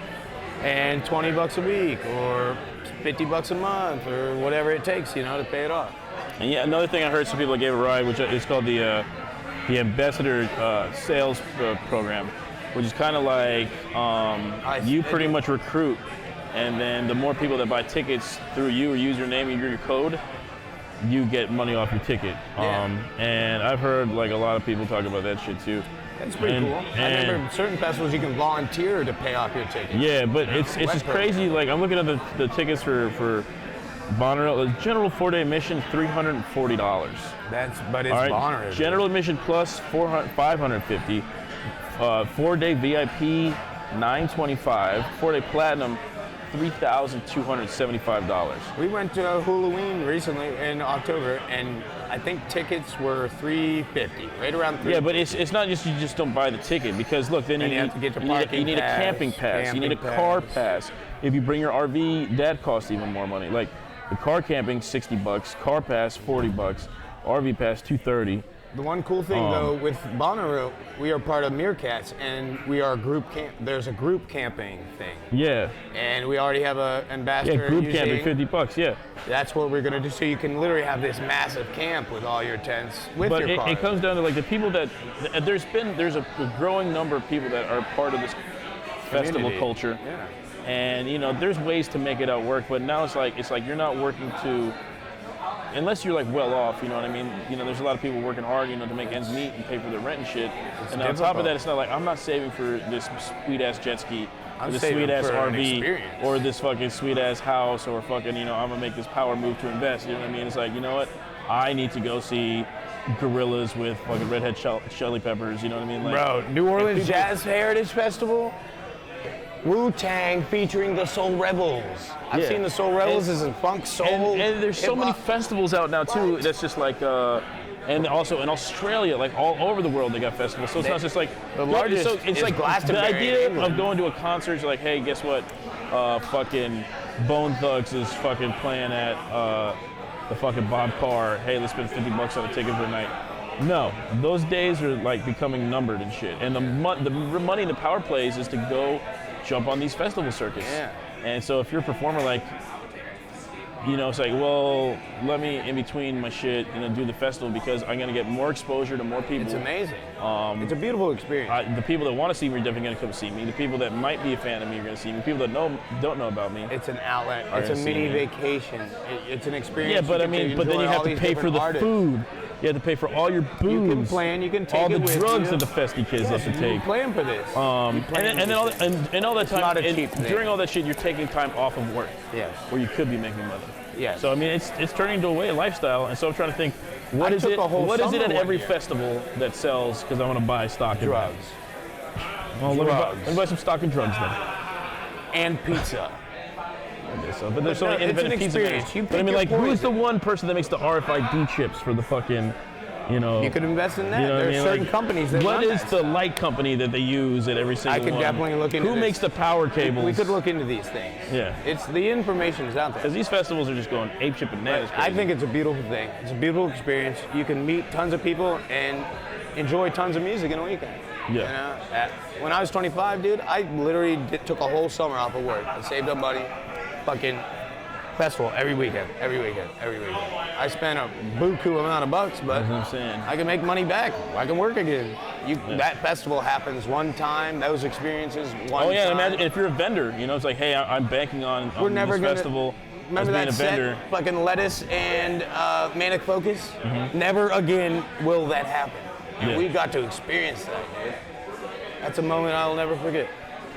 and $20 a week or $50 a month or whatever it takes, to pay it off. And yeah, another thing I heard some people gave a ride, which is called the Ambassador Sales Program, which is kind of like you pretty much recruit, and then the more people that buy tickets through you or use your name and your code, you get money off your ticket. Yeah. And I've heard like a lot of people talk about that shit too. That's pretty cool. I remember certain festivals you can volunteer to pay off your ticket. Yeah, but it's Web just program. crazy. Like I'm looking at the tickets for Bonnaroo. The general 4-day admission, $340. But it's All right, Bonnaroo. general admission plus $550. 4-day VIP, $925. 4-day platinum, $3,275. We went to Halloween recently in October, and I think tickets were $350, right around $350. Yeah, but it's not just you just don't buy the ticket because look, then And you have to get your parking you need a pass, camping pass, you need a camping car pass. pass. If you bring your RV, that costs even more money. Like the car camping, $60, car pass, $40, RV pass, $230. The one cool thing though with Bonnaroo, we are part of Meerkats, and we are a group camp. There's a group camping thing, Yeah, and we already have an yeah, ambassador. group camping, Eugene. $50. Yeah. That's what we're gonna do. So you can literally have this massive camp with all your tents with But your car. it comes down to like the people that there's a growing number of people that are part of this festival Community. culture, Yeah. and there's ways to make it out work. But now it's like you're not working to, unless you're like well off. You know what I mean? There's a lot of people working hard, to make ends meet and pay for their rent and shit. And on top difficult. of that, it's not like I'm not saving for this sweet ass jet ski, or I'm this saving sweet ass for an RV, experience. or this fucking sweet ass house, or fucking I'm gonna make this power move to invest. You know what I mean? It's like what? I need to go see Gorillas with fucking Red Hot Chili Peppers. You know what I mean? Like, Bro, New Orleans people- Jazz Heritage Festival, Wu-Tang featuring the Soul Rebels. I've Yeah. seen the Soul Rebels And- as in funk, soul, and there's so many hip-hop. festivals out now too. What? That's just like, and also in Australia, like all over the world, they got festivals. So it's not just like The largest So it's is like the Glastonbury in idea England. of going to a concert is like, hey, guess what? Fucking Bone Thugs is fucking playing at the fucking Bob Carr, hey, let's spend $50 on a ticket for a night. No, those days are like becoming numbered and shit. And the money in the power plays is to go jump on these festival circuits. Yeah. And so if you're a performer like, you know, it's like, well, let me in between my shit and do the festival because I'm gonna get more exposure to more people. It's amazing. It's a beautiful experience. The people that want to see me are definitely gonna come see me. The people that might be a fan of me are gonna see me. People that don't know about me. It's an outlet. Are It's a gonna mini see me. vacation. It's an experience. Yeah, but You I get mean, to but then enjoy you all have to these pay for different the artists. food. You have to pay for all your booze. You can plan. You can take all it the with drugs you. that the festy kids have to You take. plan for this. And then all that time, not a cheap thing. during all that shit, you're taking time off of work. Yes. Where you could be making money. Yes. So I mean, it's turning into a way of lifestyle, and so I'm trying to think, what I is took it? a whole What is it summer at one every year. festival that sells? Because I want to buy stock in Drugs. that. Well, let me buy some stock in drugs then. And pizza. I guess so. But there's so no, many it's an independent pizza experience. makers. You But I pick mean, your like, who's the poison. one person that makes the RFID chips for the fucking, you know? You could invest in that. You know what I There's mean? certain Like, companies that what run is that the stuff. light company that they use at every single could one? definitely look into Who this. makes the power cables? We could look into these things. Yeah. It's the information is out there. Because these festivals are just going apeshit bananas. I crazy. think it's a beautiful thing. It's a beautiful experience. You can meet tons of people and enjoy tons of music in a weekend. Yeah. You know, when I was 25, dude, I literally took a whole summer off of work. I saved up money, fucking festival every weekend. I spent a buku amount of bucks, but That's what I'm saying. I can make money back. I can work again. That festival happens one time. Those experiences one Oh yeah, time. and imagine if you're a vendor, you know, it's like, hey, I'm banking on We're never this gonna festival remember as being that a vendor. set, fucking Lettuce and Manic Focus. Mm-hmm. Never again will that happen. And Yeah. we got to experience that, dude. That's a moment I'll never forget.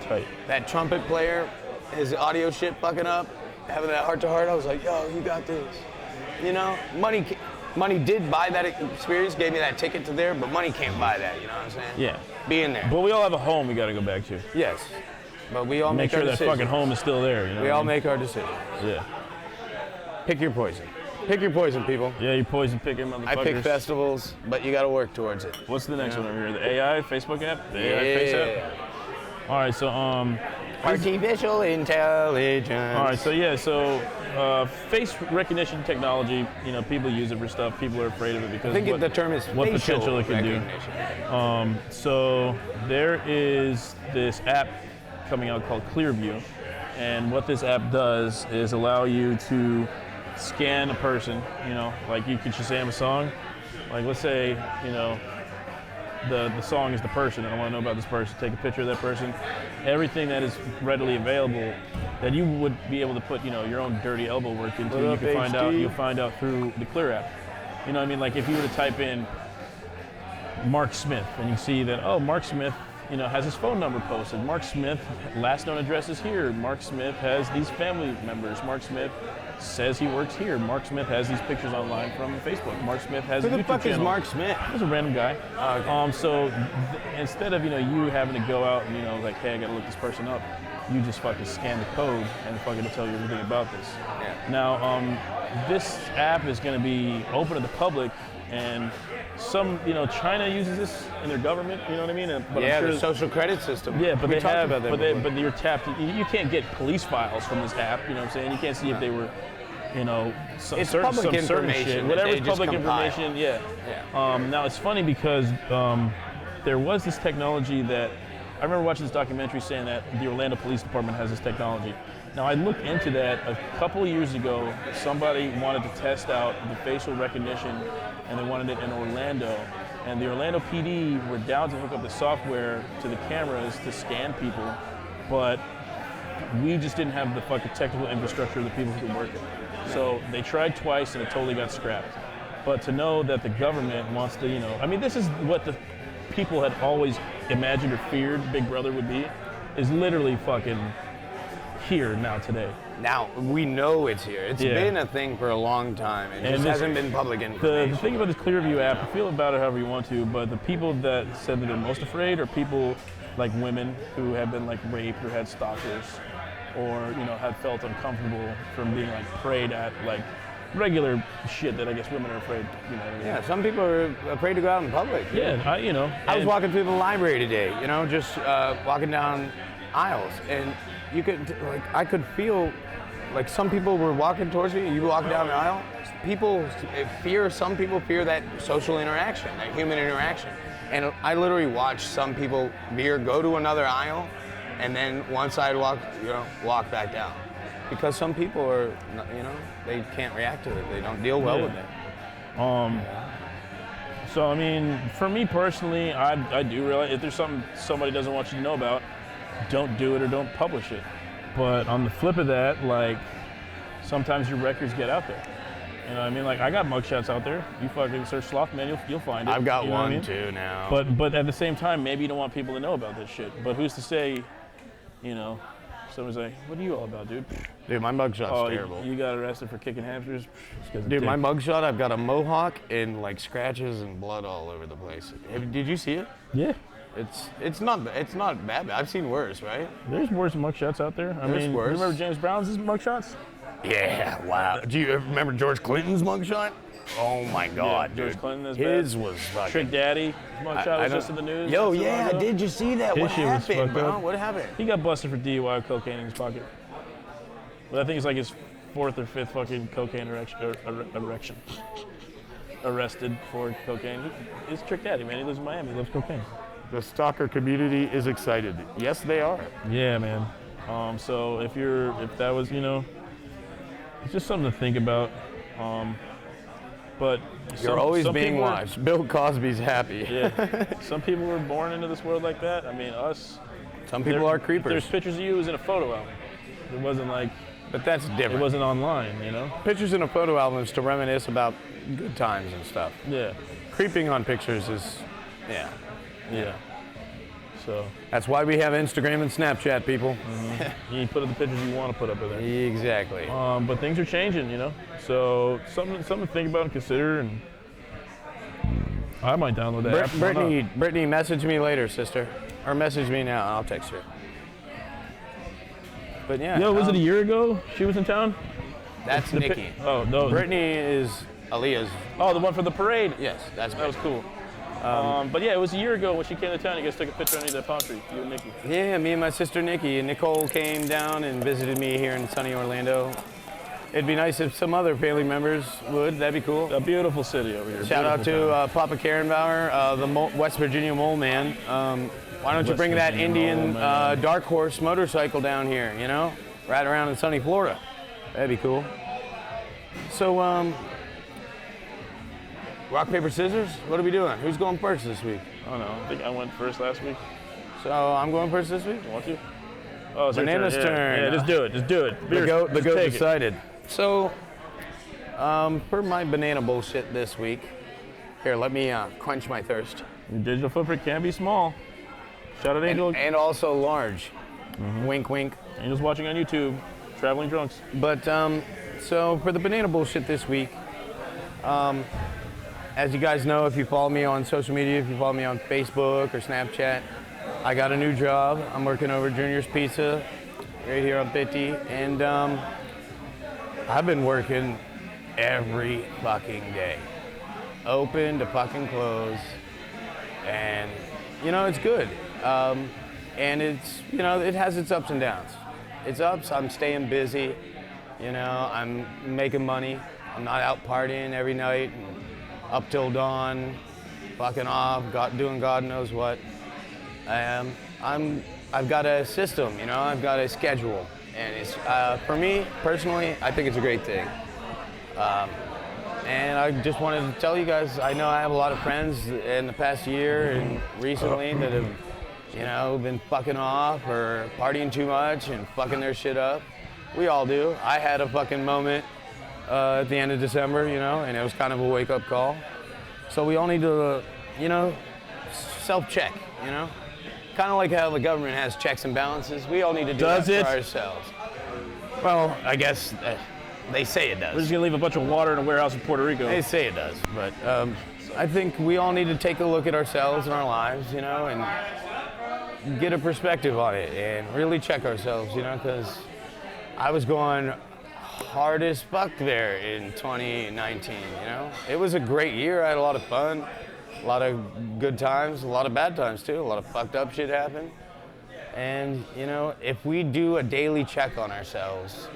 Tight. That trumpet player, his audio shit fucking up, having that heart to heart. I was like, yo, you got this. You know, money did buy that experience, gave me that ticket to there, but money can't buy that. You know what I'm saying? Yeah. Being there. But we all have a home we got to go back to. Yes. But we all Make make sure our that decisions. fucking home is still there. You know We what I all mean? make our decisions. Yeah. Pick your poison. Pick your poison, people. Yeah, you poison picking motherfuckers. I pick festivals, but you got to work towards it. What's the next one over here? The AI Facebook app? The AI face app? All right, so Artificial intelligence. all right, so face recognition technology. You know, people use it for stuff. People are afraid of it because I think what, the term is what facial potential it could do. recognition. So there is this app coming out called Clearview, and what this app does is allow you to scan a person. You know, like you could Shazam a song. Like let's say, you know, the song is the person, and I want to know about this person. Take a picture of that person. Everything that is readily available that you would be able to put, you know, your own dirty elbow work into, What you up, can find out. HD? You'll find out through the Clear app. You know what I mean? Like if you were to type in Mark Smith, and you see that, oh, Mark Smith, you know, has his phone number posted. Mark Smith, last known address is here. Mark Smith has these family members. Mark Smith says he works here. Mark Smith has these pictures online from Facebook. Mark Smith has Who a the YouTube fuck is channel. Mark Smith? He's a random guy. Oh, okay. So instead of, you know, you having to go out and, you know, like, hey, I gotta look this person up, you just fucking scan the code and fucking it'll tell you everything about this. Yeah. Now, this app is gonna be open to the public, and some, you know, China uses this in their government, you know what I mean? But Yeah, I'm sure the social credit system. yeah, but we they talked have, about that but before. you're tapped. You can't get police files from this app. You know what I'm saying? You can't see if they were, you know, It's certain, public some certain information shit. that Whatever's they just public compile. information, yeah. Yeah. Now it's funny because there was this technology that I remember watching this documentary saying that the Orlando Police Department has this technology. Now I looked into that a couple of years ago. Somebody wanted to test out the facial recognition, and they wanted it in Orlando. And the Orlando PD were down to hook up the software to the cameras to scan people, but we just didn't have the fucking technical infrastructure of the people who could work it. So they tried twice and it totally got scrapped. But to know that the government wants to, you know, I mean, this is what the people had always imagined or feared Big Brother would be, is literally fucking here now today. Now, we know it's here. It's Yeah. been a thing for a long time. It And just this- hasn't been public The information. thing about this Clearview app, feel about it however you want to, but the people that said that they're most afraid are people like women who have been like raped or had stalkers, or, you know, have felt uncomfortable from being like preyed at, like regular shit that I guess women are afraid, you know what I mean? Yeah, some people are afraid to go out in public. Yeah, you know. I was and- walking through the library today, you know, just walking down aisles, and you could, like, I could feel like some people were walking towards me, you walk down the aisle, some people fear that social interaction, that human interaction. And I literally watched some people go to another aisle and then one side walk back down. Because some people are, they can't react to it. They don't deal well with it. So, I mean, for me personally, I do realize if there's something somebody doesn't want you to know about, don't do it or don't publish it. But on the flip of that, like, sometimes your records get out there. You know what I mean? Like, I got mugshots out there. You fucking search Slothman, you'll find it. I've got you know one too now. But at the same time, maybe you don't want people to know about this shit. But who's to say, someone's like, what are you all about, dude? Dude, my mugshot's You terrible. got arrested for kicking hamsters? Dude, my mugshot, I've got a mohawk and like scratches and blood all over the place. Did you see it? Yeah. It's not bad. I've seen worse, right? There's worse mugshots out there. There's worse. Remember James Brown's mugshots? Yeah, wow. Do you ever remember George Clinton's mugshot? Oh my God, George dude. Clinton is His bad. was fucking... Trick Daddy, his mugshot was just in the news. Yo, not so long yeah, ago. did you see that? His What shit was happened, fucked bro? up. What happened? He got busted for DUI with cocaine in his pocket. But I think it's like his 4th or 5th fucking cocaine erection. Arrested for cocaine. He's Trick Daddy, man. He lives in Miami. He loves cocaine. The stalker community is excited. Yes, they are. Yeah, man. So if that was, it's just something to think about. But You're always some being people are- watched. Bill Cosby's happy. Yeah. Some people were born into this world like that. I mean, us. Some people are creepers. There's pictures of you as in a photo album. It wasn't like, But that's it different. wasn't online, Pictures in a photo album is to reminisce about good times and stuff. Yeah. Creeping on pictures is, yeah. Yeah. So That's why we have Instagram and Snapchat, people. you put up the pictures you want to put up there. Exactly. But things are changing, So something to think about and consider, and I might download that app. Why not? Brittany, message me later, sister. Or message me now, and I'll text her. But yeah. Yo, was it a year ago she was in town? That's Nikki. Oh, no. Brittany is Aaliyah's. Oh, the one for the parade. Yes, that's That was cool. But yeah, it was a year ago when she came to town. You guys took a picture underneath that palm tree, you and Nikki. Yeah, me and my sister Nikki. And Nicole came down and visited me here in sunny Orlando. It'd be nice if some other family members would. That'd be cool. A beautiful city over here. Shout out Beautiful to Papa Karenbauer, the West Virginia Mole Man. Why don't you West bring that Virginia Indian Mole Man. Dark Horse motorcycle down here, right around in sunny Florida. That'd be cool. So, rock, paper, scissors? What are we doing? Who's going first this week? I don't know. I think I went first last week. So, I'm going first this week? You want to? Oh, it's your Banana's turn. Yeah, just do it. Just do it. The goat Just take it. decided. So, for my banana bullshit this week, here, let me quench my thirst. Your digital footprint can be small. Shout out Angel. And also large. Wink, wink. Angel's watching on YouTube. Traveling Drunks. But so for the banana bullshit this week, as you guys know, if you follow me on social media, if you follow me on Facebook or Snapchat, I got a new job. I'm working over Junior's Pizza right here on 50, and I've been working every fucking day, open to fucking close, and it's good. And it's, it has its ups and downs. It's ups, I'm staying busy, I'm making money. I'm not out partying every night and up till dawn, fucking off, doing God knows what. I've got a system, I've got a schedule. And it's, for me, personally, I think it's a great thing. And I just wanted to tell you guys, I know I have a lot of friends in the past year and recently that have, been fucking off or partying too much and fucking their shit up. We all do. I had a fucking moment at the end of December, and it was kind of a wake-up call. So we all need to, self-check, Kind of like how the government has checks and balances. We all need to do that for ourselves. Well, I guess they say it does. We're just gonna leave a bunch of water in a warehouse in Puerto Rico. They say it does, but I think we all need to take a look at ourselves and our lives, and get a perspective on it and really check ourselves, because I was going hard as fuck there in 2019, It was a great year. I had a lot of fun, a lot of good times, a lot of bad times too. A lot of fucked up shit happened. And, if we do a daily check on ourselves,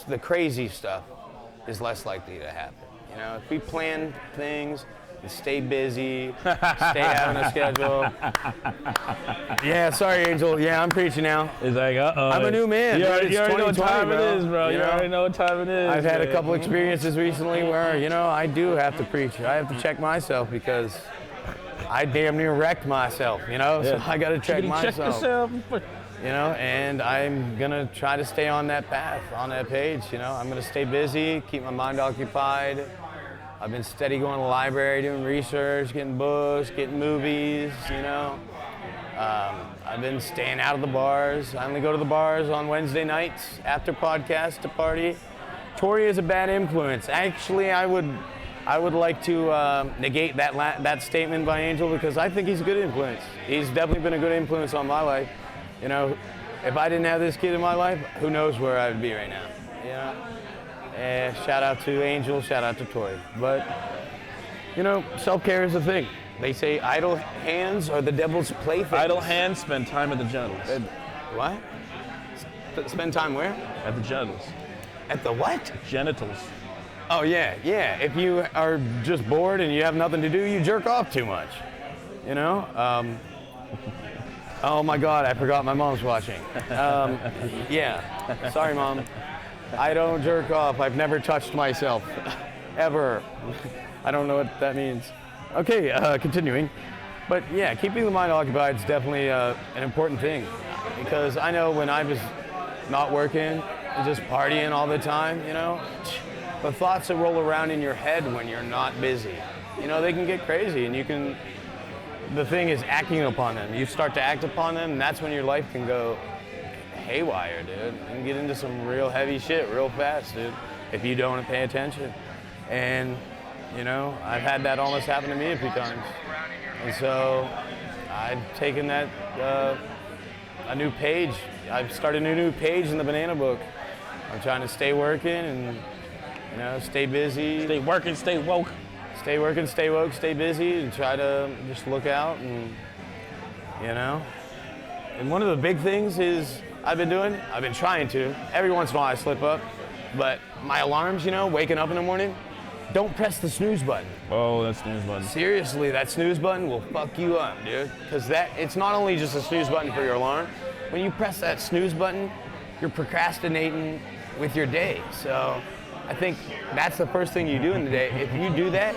the crazy stuff is less likely to happen. You know, if we plan things and stay busy, stay having a schedule. Yeah, sorry, Angel. Yeah, I'm preaching now. It's like, uh-oh. I'm a new man. You dude. already, It's you already know what 2020, time it is, bro. You know? already know what time it is. I've had a man. couple experiences recently where, you know, I do have to preach. I have to check myself because I damn near wrecked myself, you know? So I got to check myself. Check yourself. You know, and I'm going to try to stay on that path, on that page, you know? I'm going to stay busy, keep my mind occupied. I've been steady going to the library, doing research, getting books, getting movies, you know? I've been staying out of the bars. I only go to the bars on Wednesday nights after podcast to party. Tori is a bad influence. Actually, I would like to negate that statement by Angel because I think he's a good influence. He's definitely been a good influence on my life. You know, if I didn't have this kid in my life, who knows where I would be right now, you know? Shout out to Angel, shout out to Tori. But, you know, self-care is a thing. They say idle hands are the devil's playthings. Idle hands spend time at the genitals. What? Spend time where? At the genitals. At the what? Genitals. Oh, yeah. If you are just bored and you have nothing to do, you jerk off too much. You know? Oh, my God, I forgot my mom's watching. Yeah. Sorry, Mom. I don't jerk off. I've never touched myself. Ever. I don't know what that means. Okay, continuing. But yeah, keeping the mind occupied is definitely an important thing. Because I know when I was not working and just partying all the time, you know, the thoughts that roll around in your head when you're not busy, you know, they can get crazy and you can, the thing is acting upon them. You start to act upon them and that's when your life can go haywire, dude. You can get into some real heavy shit real fast, dude, if you don't pay attention. And, you know, I've had that almost happen to me a few times. And so I've taken that, a new page. I've started a new page in the Banana Book. I'm trying to stay working and, you know, stay busy. Stay working, stay woke. Stay working, stay woke, stay busy, and try to just look out and, you know. And one of the big things is I've been trying to. Every once in a while I slip up, but my alarms, you know, waking up in the morning, don't press the snooze button. Oh, that snooze button. Seriously, that snooze button will fuck you up, dude. Because it's not only just a snooze button for your alarm. When you press that snooze button, you're procrastinating with your day. So I think that's the first thing you do in the day. If you do that,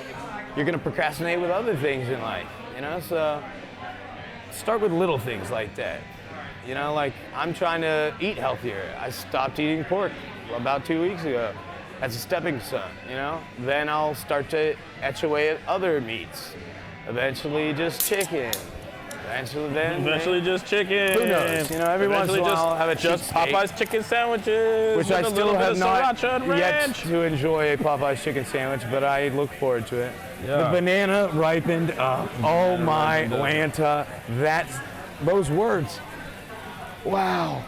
you're gonna procrastinate with other things in life, you know? So start with little things like that. You know, like I'm trying to eat healthier. I stopped eating pork about 2 weeks ago. That's a stepping stone, you know? Then I'll start to etch away at other meats. Eventually just chicken. Eventually just chicken. Who knows? You know, every once in a while I'll have a just cheap steak, Popeyes chicken sandwiches. which with I a still little bit have of not sriracha and yet ranch. to enjoy a Popeyes chicken sandwich, but I look forward to it. Yeah. The banana ripened up. Oh my Lanta, those words. Wow.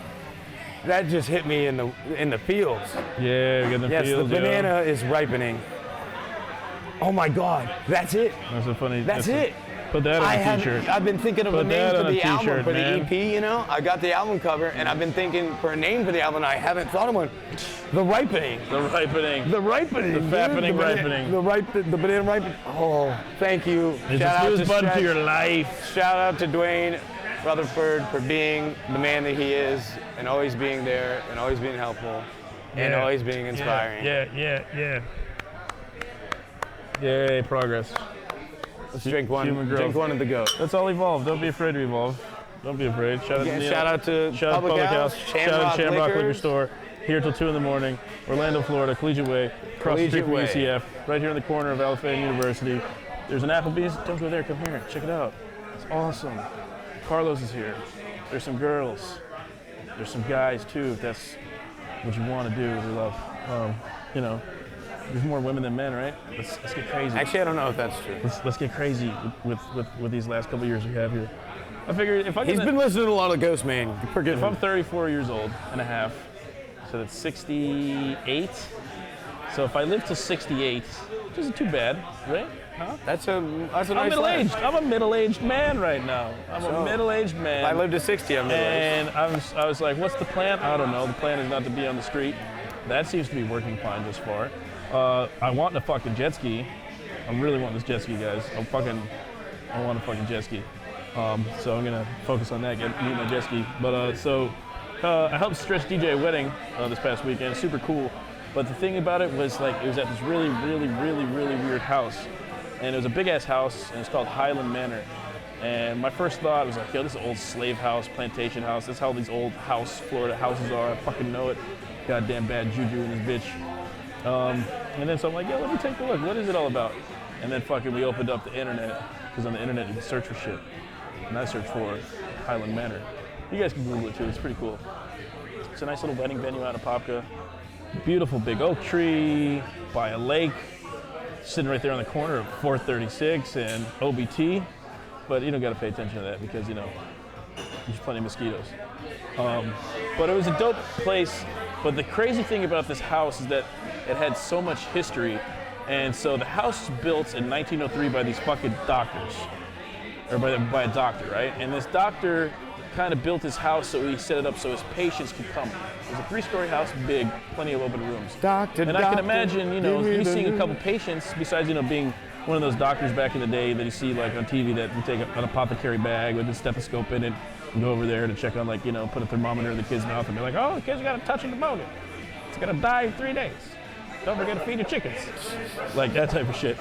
That just hit me in the feels. Yeah, we got the Yes, feels, the banana is ripening. Oh my God, that's it. That's a funny. That's it. Put that on a t-shirt. I've been thinking of a Put name that for on a the album, t-shirt, for man. the EP, you know? I got the album cover, and I've been thinking for a name for the album, and I haven't thought of one. The Ripening. The ripening. The Ripening. The fappening ripening. The banana ripening. Oh, thank you. It's Shout a out snooze to button to Stretch. your life. Shout out to Dwayne Rutherford for being the man that he is, and always being there, and always being helpful, and Yeah. always being inspiring. Yeah. Yay, progress. Let's drink one. Human growth. Drink one of the goat. Let's all evolve. Don't be afraid to evolve. Don't be afraid. Shout out Yeah, to Neil. shout out to Shout out to Public House. Shout out Shamrock to Shamrock Liquor Liquors. Store. Here till 2 in the morning. Orlando, Florida, Collegiate Way. Across the street from Collegiate Way. UCF. Right here in the corner of Alabama University. There's an Applebee's. Don't go there. Come here. Check it out. It's awesome. Carlos is here. There's some girls. There's some guys too. If that's what you want to do. We love. You know, there's more women than men, right? Let's get crazy. Actually, I don't know if that's true. Let's get crazy with these last couple years we have here. I figured if I He's can, been listening to a lot of Ghost Man. Forgive if I'm him. 34 years old and a half, so that's 68. So if I live to 68, which isn't too bad, right? Huh? That's a I'm nice middle-aged. life. I'm a middle-aged man right now. I'm a middle-aged man. If I live to 60, I'm middle-aged. And I was like, what's the plan? I don't know. The plan is not to be on the street. That seems to be working fine thus far. I want a fucking jet ski. I really want this jet ski, guys. I want a fucking jet ski. So I'm gonna focus on that, get my jet ski. But I helped Stretch DJ a wedding this past weekend. Super cool. But the thing about it was like it was at this really weird house, and it was a big ass house, and it's called Highland Manor. And my first thought was like, yo, this is an old slave house, plantation house. That's how these old Florida houses are. I fucking know it. Goddamn bad juju in this bitch. And then so I'm like, yo, let me take a look. What is it all about? And then fucking we opened up the internet, because on the internet you can search for shit. And I searched for Highland Manor. You guys can Google it too, it's pretty cool. It's a nice little wedding venue out of Apopka. Beautiful big oak tree by a lake, sitting right there on the corner of 436 and OBT. But you don't gotta pay attention to that because, you know, there's plenty of mosquitoes. But it was a dope place. But the crazy thing about this house is that it had so much history. And so the house was built in 1903 by these fucking doctors, or by a doctor, right? And this doctor kind of built his house so he set it up so his patients could come. It was a 3-story house, big, plenty of open rooms. And I can imagine, you know, you seeing a couple patients, besides, you know, being one of those doctors back in the day that you see like on TV that would take an apothecary bag with a stethoscope in it and go over there to check on, like, you know, put a thermometer in the kid's mouth and be like, oh, the kid's got a touch of pneumonia. It's gonna die in 3 days. Don't forget to feed your chickens. Like that type of shit.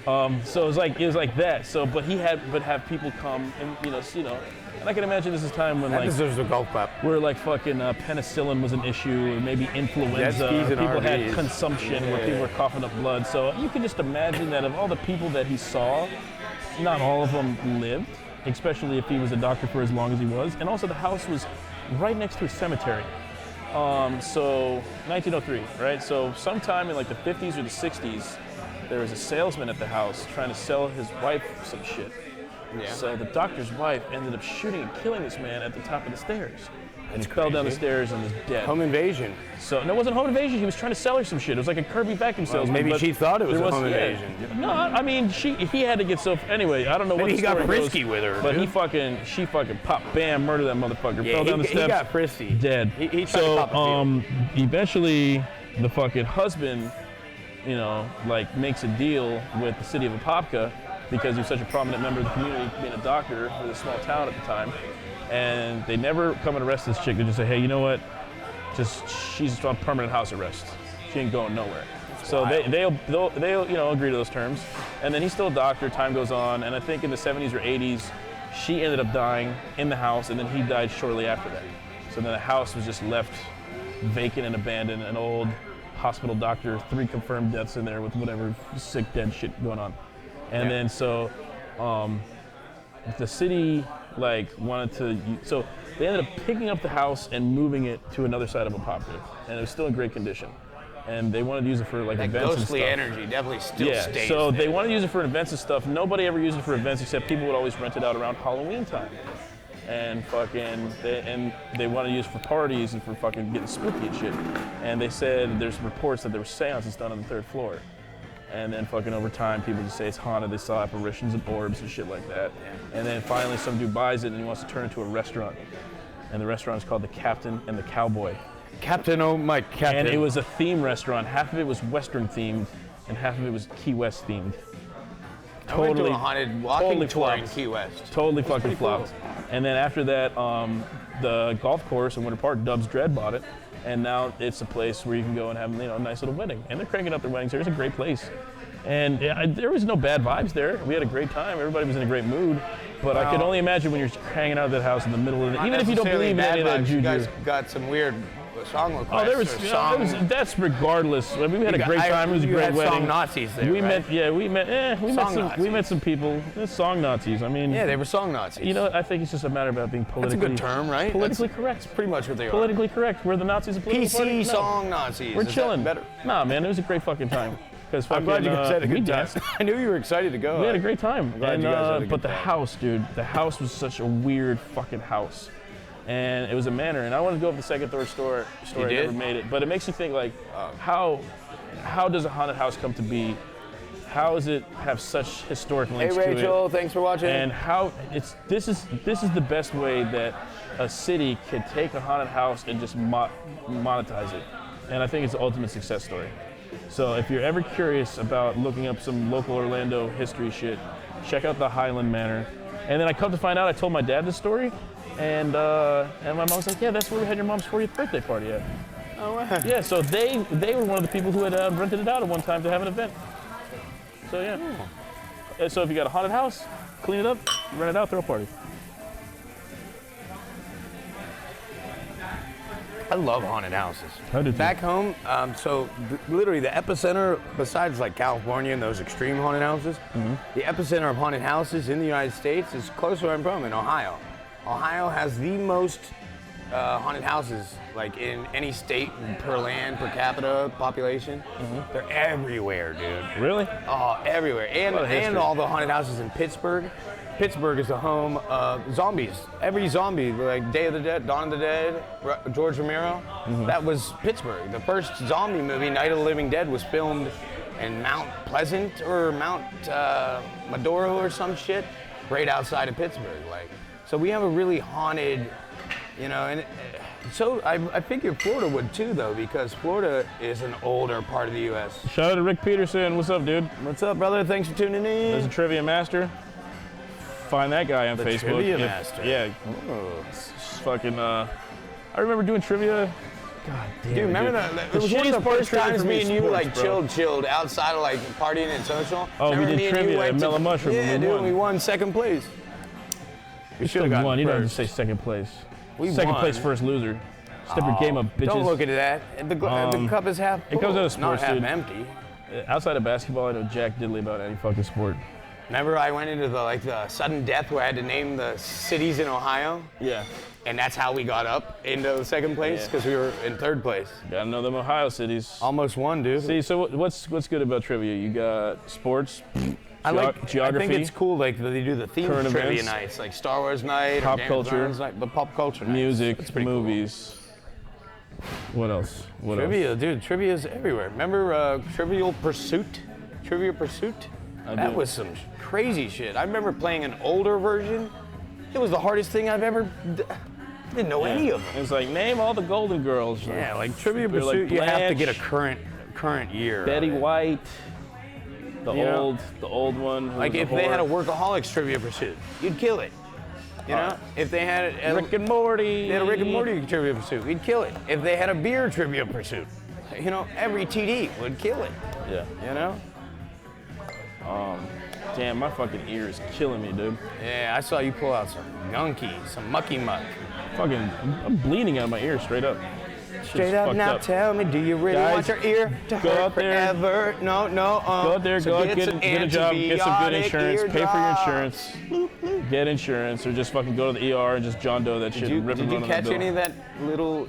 So it was like that. So, but he would have people come and, you know, and I can imagine this is time when, That like, deserves a golf clap. where like fucking penicillin was an issue, or maybe influenza, skis and people had RVs. consumption where people were coughing up blood. So you can just imagine that of all the people that he saw, not all of them lived, especially if he was a doctor for as long as he was. And also the house was right next to a cemetery. So 1903, right? So sometime in like the 50s or the 60s, there was a salesman at the house trying to sell his wife some shit. Yeah. So the doctor's wife ended up shooting and killing this man at the top of the stairs. And he fell down the stairs and was dead. Home invasion. So no, it wasn't home invasion. He was trying to sell her some shit. It was like a Kirby vacuum salesman. Maybe but she thought it was there a home yeah. invasion. No, I mean he had to get so. Anyway, I don't know what Maybe the he got story frisky goes, with her, but dude. she fucking popped, bam, murdered that motherfucker. Yeah, fell down the steps. he got frisky. Dead. He tried to So pop a few. eventually, the fucking husband, you know, like makes a deal with the city of Apopka because he was such a prominent member of the community, being a doctor for this small town at the time. And they never come and arrest this chick. They just say, hey, you know what? She's on permanent house arrest. She ain't going nowhere. So they'll you know, agree to those terms. And then he's still a doctor. Time goes on, and I think in the 70s or 80s, she ended up dying in the house, and then he died shortly after that. So then the house was just left vacant and abandoned. An old hospital doctor, 3 confirmed deaths in there with whatever sick dead shit going on. And then so the city like wanted to, so they ended up picking up the house and moving it to another side of Apopka, and it was still in great condition. And they wanted to use it for like That events and ghostly stuff. energy definitely still Yeah, stays so there. they wanted to use it for events and stuff. Nobody ever used it for events except people would always rent it out around Halloween time. And fucking, they wanted to use it for parties and for fucking getting spooky and shit. And they said there's reports that there were seances done on the 3rd floor. And then fucking over time, people just say it's haunted. They saw apparitions and orbs and shit like that. And then finally some dude buys it and he wants to turn it into a restaurant. And the restaurant is called The Captain and the Cowboy. Captain, oh my captain. And it was a theme restaurant. Half of it was Western themed and half of it was Key West themed. I went to a haunted walking tour in flopped. Key West. Totally fucking flopped. And then after that, the golf course in Winter Park, Dubs Dread bought it. And now it's a place where you can go and have, you know, a nice little wedding. And they're cranking up their weddings here. It's a great place. And there was no bad vibes there. We had a great time. Everybody was in a great mood. But I could only imagine when you're hanging out at that house in the middle of the, even if you don't believe in any of that You juju. guys got some weird song requests. Oh, there was, or song. that's regardless. I mean, we had a great time. It was a you great had wedding. Song Nazis there, we right? met some people. Song Nazis. I mean, Yeah, they were song Nazis. you know, I think it's just a matter about being that's a politically. good term, right? Politically That's correct. pretty much what they are. Politically correct. We're the Nazis of political party? PC No. song Nazis. We're Is that chilling. better. Nah, man, it was a great fucking time. Because I'm glad you guys had a we good time. danced. I knew you were excited to go. We had a great time. glad you guys had a good but the time. house, dude, the house was such a weird fucking house. And it was a manor, and I wanted to go over the second third story. You I did? never made it, but it makes you think like, how does a haunted house come to be? How does it have such historic Hey links to it? Rachel, thanks for watching. And how this is the best way that a city could take a haunted house and just monetize it. and I think it's the ultimate success story. So if you're ever curious about looking up some local Orlando history shit, check out the Highland Manor. And then I come to find out, I told my dad this story, and my mom's like, yeah, that's where we had your mom's 40th birthday party at. Oh, wow. Yeah, so they were one of the people who had rented it out at one time to have an event. So yeah. So if you got a haunted house, clean it up, rent it out, throw a party. I love haunted houses. I do too. Back home, literally the epicenter, besides like California and those extreme haunted houses, the epicenter of haunted houses in the United States is close to where I'm from, in Ohio. Ohio has the most haunted houses, like in any state per capita population. They're everywhere, dude. Really? Oh, everywhere. lot of And history. all the haunted houses in Pittsburgh. Pittsburgh is the home of zombies. Every zombie, like Day of the Dead, Dawn of the Dead, George Romero, that was Pittsburgh. The first zombie movie, Night of the Living Dead, was filmed in Mount Pleasant or Mount Medora or some shit, right outside of Pittsburgh. Like, so we have a really haunted, you know, and so I figure Florida would too, though, because Florida is an older part of the U.S. Shout out to Rick Peterson. What's up, dude? What's up, brother? Thanks for tuning in. There's a trivia master. Find that guy on The Facebook. Trivia Master. Yeah. Oh. It's fucking. I remember doing trivia. God damn. Dude, remember dude. that? The It was one of shittiest the part of first trivia times for me and you sports, like bro. chilled outside of like partying and social. Oh, we Remember did me and you trivia went at to- Mellow Mushroom and Yeah, we dude, won. we won second place. We should have Still gotten won. You don't have to first. say second place. We Second won. place, first loser. Step your game up, bitches. Don't look at that. The cup is half full. it comes out of not sports, half dude. empty. Outside of basketball, I know jack diddly about any fucking sport. Remember I went into the sudden death where I had to name the cities in Ohio? Yeah. And that's how we got up into second place, Yeah. because we were in third place. Gotta know them Ohio cities. Almost won, dude. See, so what's good about trivia? You got sports, I like geography. I think it's cool, like that they do the themed Current trivia events, nights, like Star Wars night, pop or Game culture, of Thrones night, but pop culture nights. music, It's pretty cool. movies. What else? What Trivia, else? dude, trivia is everywhere. Remember Trivial Pursuit? Trivia Pursuit? That do. was some crazy shit. I remember playing an older version. It was the hardest thing I've ever. Didn't know any of them. It's like name all the Golden Girls. Yeah, like Trivia They're like Pursuit, you have to get a Blanche, current year. of Betty it. White, the You know? old one. who Like was if they had a whore. Workaholics Trivia Pursuit, you'd kill it. You know, if they had Rick and Morty. They had a Rick and Morty Trivia Pursuit, we'd kill it. If they had a beer Trivia Pursuit, you know, every TD would kill it. Yeah. You know? Damn, my fucking ear is killing me, dude. Yeah, I saw you pull out some gunky, some mucky muck. Fucking, I'm bleeding out of my ear straight up. Straight up fucked now, up. tell me, do you really Guys, want your ear to go hurt out there. forever? No. Go out there, So go out, some get a job, get some good antibiotic insurance, pay for your eardrops. insurance, get insurance, or just fucking go to the ER and just John Doe that shit Did you, and rip did and you run on that catch bill. any of that little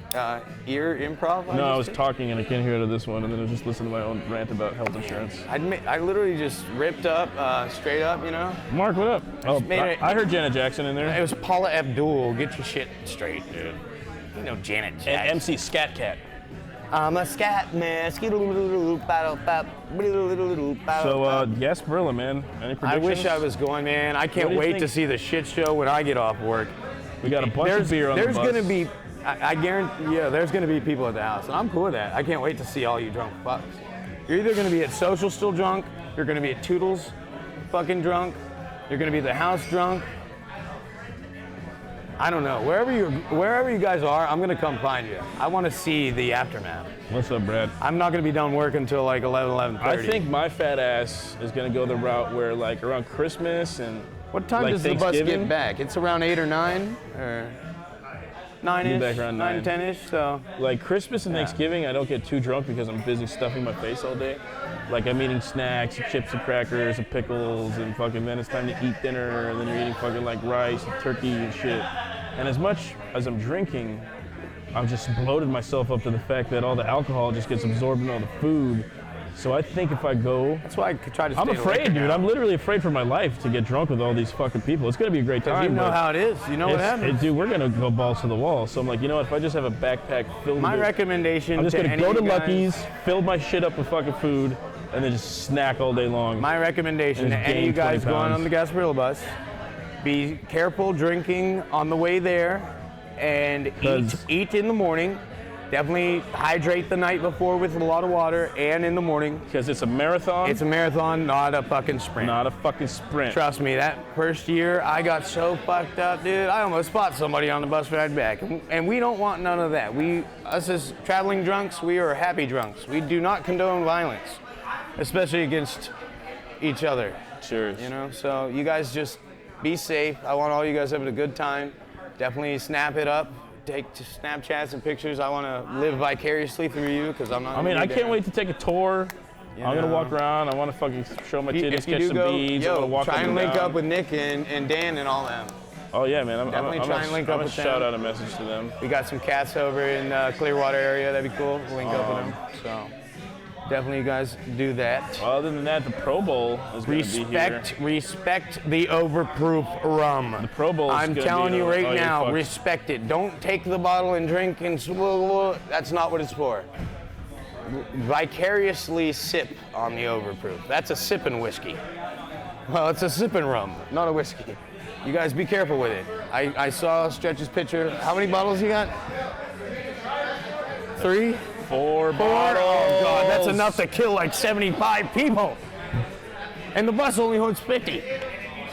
ear improv? No, I just was did? talking and I can't hear out of this one, and then I just listened to my own rant about health insurance. I literally just ripped up, straight up, you know? Mark, what up? Oh, made it- I heard Janet Jackson in It there. was Paula Abdul. Get your shit straight, dude. You know Janet And Jackson. MC Scat Cat. I'm a scat man. So, Gasparilla, man. Any I predictions? wish I was going, man. I can't What do you wait to think? see the shit show when I get off work. We got a bunch of beer on the bus. There's gonna be, I guarantee, yeah, there's gonna be people at the house, and I'm cool with that. I can't wait to see all you drunk fucks. You're either gonna be at social still drunk, you're gonna be at Toodles fucking drunk, you're gonna be at the house drunk. I don't know. Wherever you guys are, I'm gonna come find you. I want to see the aftermath. What's up, Brad? I'm not gonna be done work until like 11:30. I think my fat ass is gonna go the route where, like, around Christmas and What time like does the bus Thanksgiving? get back? It's around 8 or 9 or 9ish. back around 9. 10ish. So Like Christmas and Thanksgiving, I don't get too drunk because I'm busy stuffing my face all day. Like I'm eating snacks, chips and crackers and pickles, and fucking then it's time to eat dinner, and then you're eating fucking like rice and turkey and shit. And as much as I'm drinking, I've just bloated myself up to the fact that all the alcohol just gets absorbed in all the food. So I think if I go, that's why I try to stay I'm afraid, dude. I'm literally afraid for my life to get drunk with all these fucking people. It's gonna be a great time. You know but how it is. You know what happens. dude, we're gonna go balls to the wall. So I'm like, you know what? If I just have a backpack filled My with, recommendation I'm just to gonna any go of to you guys- Lucky's, fill my shit up with fucking food, and then just snack all day long. My recommendation And to just any of you gain 20 guys going pounds. on the Gasparilla bus: be careful drinking on the way there, and 'Cause- eat in the morning. Definitely hydrate the night before with a lot of water and in the morning. Because it's a marathon. It's a marathon, not a fucking sprint. not a fucking sprint. Trust me, that first year I got so fucked up, dude. I almost fought somebody on the bus ride back. And we don't want none of that. Us as traveling drunks, we are happy drunks. We do not condone violence, especially against each other. Cheers. You know, so you guys just be safe. I want all you guys having a good time. Definitely snap it up. Take Snapchats and pictures. I want to live vicariously through you because I'm not. I mean, I can't wait to take a tour. You I'm gonna know. walk around. I want to fucking show my titties, If you catch do some go, beads. I want to walk try up and link down. up with Nick and Dan and all them. Oh yeah, man. I'm Definitely try and link up with them. shout out a message to them. We got some cats over in Clearwater area. That'd be cool. Link up with them. So definitely, you guys do that. Other than that, the Pro Bowl is gonna be here. Respect the overproof rum. The Pro Bowl is I'm gonna telling be you right oh, yeah, now, fuck. respect it. Don't take the bottle and drink and that's not what it's for. Vicariously sip on the overproof. That's a sipping whiskey. Well, it's a sipping rum, not a whiskey. You guys be careful with it. I saw Stretch's picture. How many bottles you got? 3? 4 4? bottles. Oh God, that's enough to kill like 75 people. And the bus only holds 50.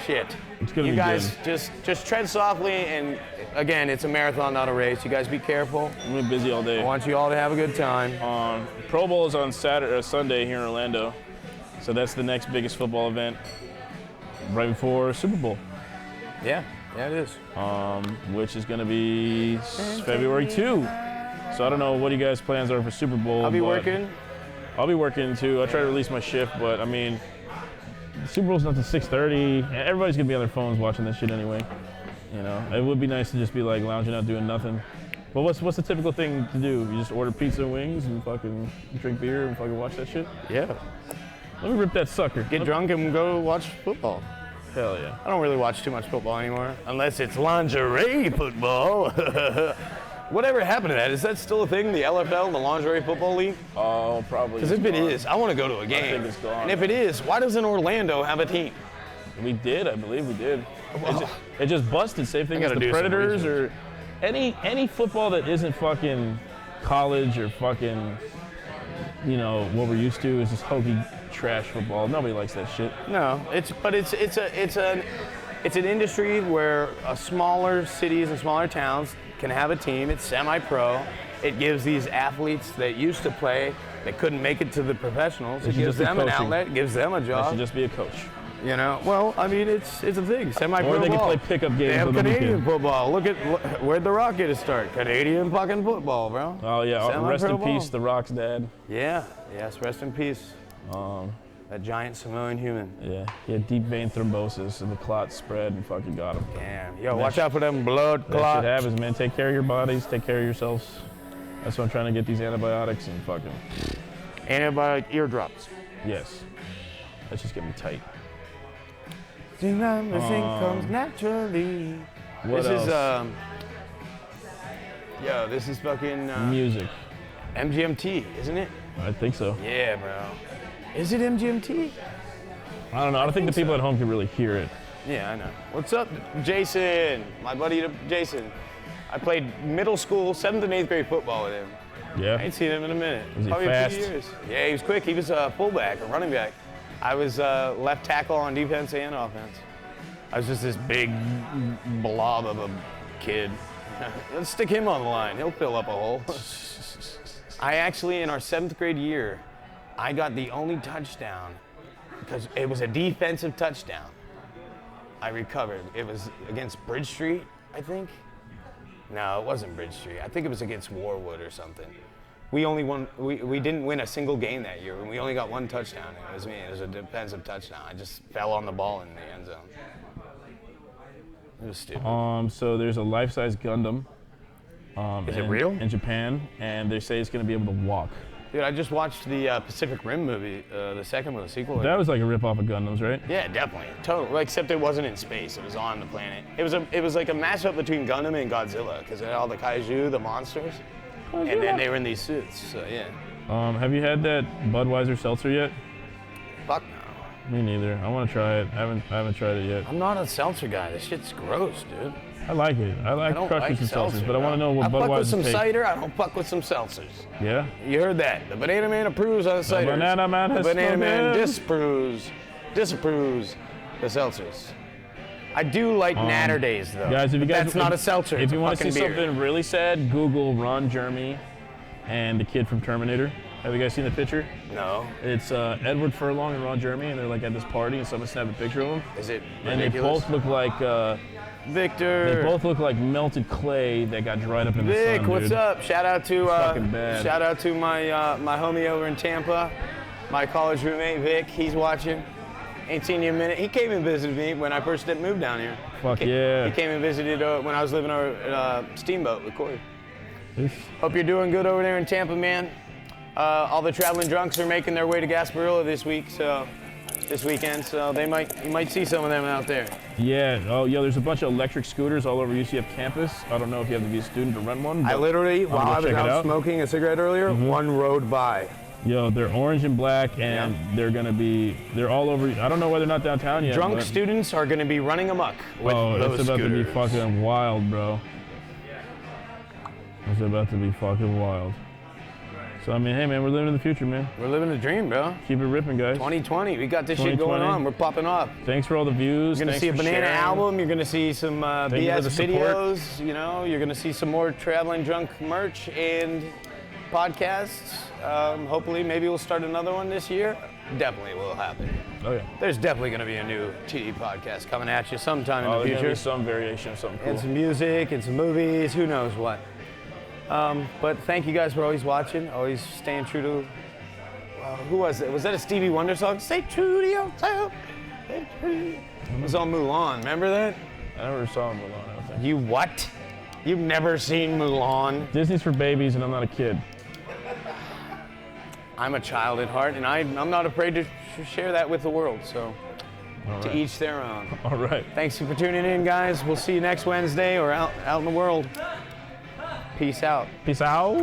Shit. It's gonna You be guys just tread softly, and again, it's a marathon, not a race. You guys be careful. I'm gonna be busy all I day. want you all to have a good time. Pro Bowl is on Sunday here in Orlando, so that's the next biggest football event, right before Super Bowl, Yeah, it is. which is gonna be February 2. So I don't know what you guys' plans are for Super Bowl. I'll be but working. I'll be working too. I try to release my shift, but I mean, Super Bowl's not till 6:30. Everybody's gonna be on their phones watching this shit anyway. You know, it would be nice to just be like lounging out doing nothing. But what's the typical thing to do? You just order pizza and wings and fucking drink beer and fucking watch that shit? Yeah. Let me rip that sucker. Get drunk and go watch football. Hell yeah. I don't really watch too much football anymore, unless it's lingerie football. Whatever happened to that? Is that still a thing? The LFL, the Lingerie Football League? Oh, probably. Because if it is, I want to go to a game. think it's gone. And if it is, why doesn't Orlando have a team? We did, I believe we did. It just busted. Same thing as gotta the do some Predators research. or any football that isn't fucking college or fucking, you know, what we're used to is just hokey trash football. Nobody likes that shit. No, it's an industry where smaller cities and smaller towns can have a team. It's semi-pro. It gives these athletes that used to play that couldn't make it to the professionals. It should gives just be them an coaching. outlet. Gives them a I job. should just be a coach. You know, well, I mean, it's a thing. Semi-pro Or they can ball. play pickup games They have on the Canadian weekend. football. Look, where'd the Rock get his start? Canadian fucking football, bro. Oh yeah, Semi-pro rest in ball. peace, The Rock's dad. Yeah. Yes. Rest in peace. That giant Samoan human. Yeah, he had deep vein thrombosis and the clots spread and fucking got him. Damn. Yo, watch out for them blood That shit clots. happens, man. Take care of your bodies, take care of yourselves. That's why I'm trying to get these antibiotics and fucking, Antibiotic eardrops. yes. Let's just get me tight. Everything comes naturally. What This else? Yo, this is fucking Music. MGMT, isn't it? I think so. Yeah, bro. Is it MGMT? I don't know. I don't think the people at home can really hear it. Yeah, I know. What's up, Jason? My buddy Jason. I played middle school, 7th and 8th grade football with him. I Yeah. ain't seen him in a minute. Was he Probably fast? a few years. Yeah, he was quick. He was a fullback, a running back. I was left tackle on defense and offense. I was just this big blob of a kid. Let's stick him on the line. He'll fill up a hole. I actually, in our 7th grade year, I got the only touchdown because it was a defensive touchdown. I recovered. It was against Bridge Street, I think. No, it wasn't Bridge Street. I think it was against Warwood or something. We only won. We didn't win a single game that year, and we only got one touchdown. It was me. It was a defensive touchdown. I just fell on the ball in the end zone. It was stupid. So there's a life-size Gundam. Is it in- real? In Japan, and they say it's gonna be able to walk. Dude, I just watched the Pacific Rim movie, the second one, the sequel. That was like a rip-off of Gundams, right? Yeah, definitely. Totally. Well, except it wasn't in space. It was on the planet. It was like a mashup between Gundam and Godzilla because it had all the kaiju, the monsters, and then they were in these suits. So yeah. Have you had that Budweiser seltzer yet? Fuck no. Me neither. I want to try it. I haven't tried it yet. I'm not a seltzer guy. This shit's gross, dude. I like it. I like don't crushers like and seltzer, seltzers, but I want to know what I fuck with Budweiser some takes. cider. I don't fuck with some seltzers. Yeah. You heard that. The Banana Man approves on the cider. Banana Man The has Banana Man spoken. disapproves the seltzers. I do like Natter Days though. Guys, if you But guys, that's not a seltzer. If it's you a want to see fucking beer. something really sad, Google Ron Jeremy and the kid from Terminator. Have you guys seen the picture? No. It's Edward Furlong and Ron Jeremy, and they're like at this party, and someone snapped a picture of them. Is it And they ridiculous? both look like Victor. they both look like melted clay that got dried up in the Vic, sun. what's dude. up? Shout out to fucking bad. shout out to my my homie over in Tampa, my college roommate Vic. He's watching. Ain't seen you in a minute. He came and visited me when I first moved down here. Fuck yeah. He came and visited when I was living over at Steamboat with Corey. Oof. Hope you're doing good over there in Tampa, man. All the traveling drunks are making their way to Gasparilla this weekend, so you might see some of them out there. Yeah. Oh, yo, there's a bunch of electric scooters all over UCF campus. I don't know if you have to be a student to rent one. I but literally, gonna while go I was check it out out. smoking a cigarette earlier, one rode by. Yo, they're orange and black, and Yeah. they're all over. I don't know why they're not downtown yet. Drunk but, students are going to be running amok with oh, those it's about to be scooters. fucking wild, bro. It's about to be fucking wild. So, I mean, hey, man, we're living in the future, man. We're living the dream, bro. Keep it ripping, guys. 2020, we got this shit going 2020. on. We're popping off. Thanks for all the views. You're gonna Thanks see a for Banana sharing. album. You're gonna see some you for BS the support. videos. You know, you're gonna see some more traveling drunk merch and podcasts. Hopefully, maybe we'll start another one this year. Definitely will happen. Oh, yeah. There's definitely gonna be a new TD podcast coming at you sometime in Oh, the there's going to future. be some variation of something cool. And some music and some movies. Who knows what? But thank you guys for always watching. Always staying true to. Who was it? Was that a Stevie Wonder song? Stay true to yourself. Stay true. It was on Mulan. Remember that? I never saw Mulan, I don't think. You what? You've never seen Mulan? Disney's for babies, and I'm not a kid. I'm a child at heart, and I'm not afraid to share that with the world. So, to right. each their own. All right. Thanks for tuning in, guys. We'll see you next Wednesday or out in the world. Peace out. Peace out.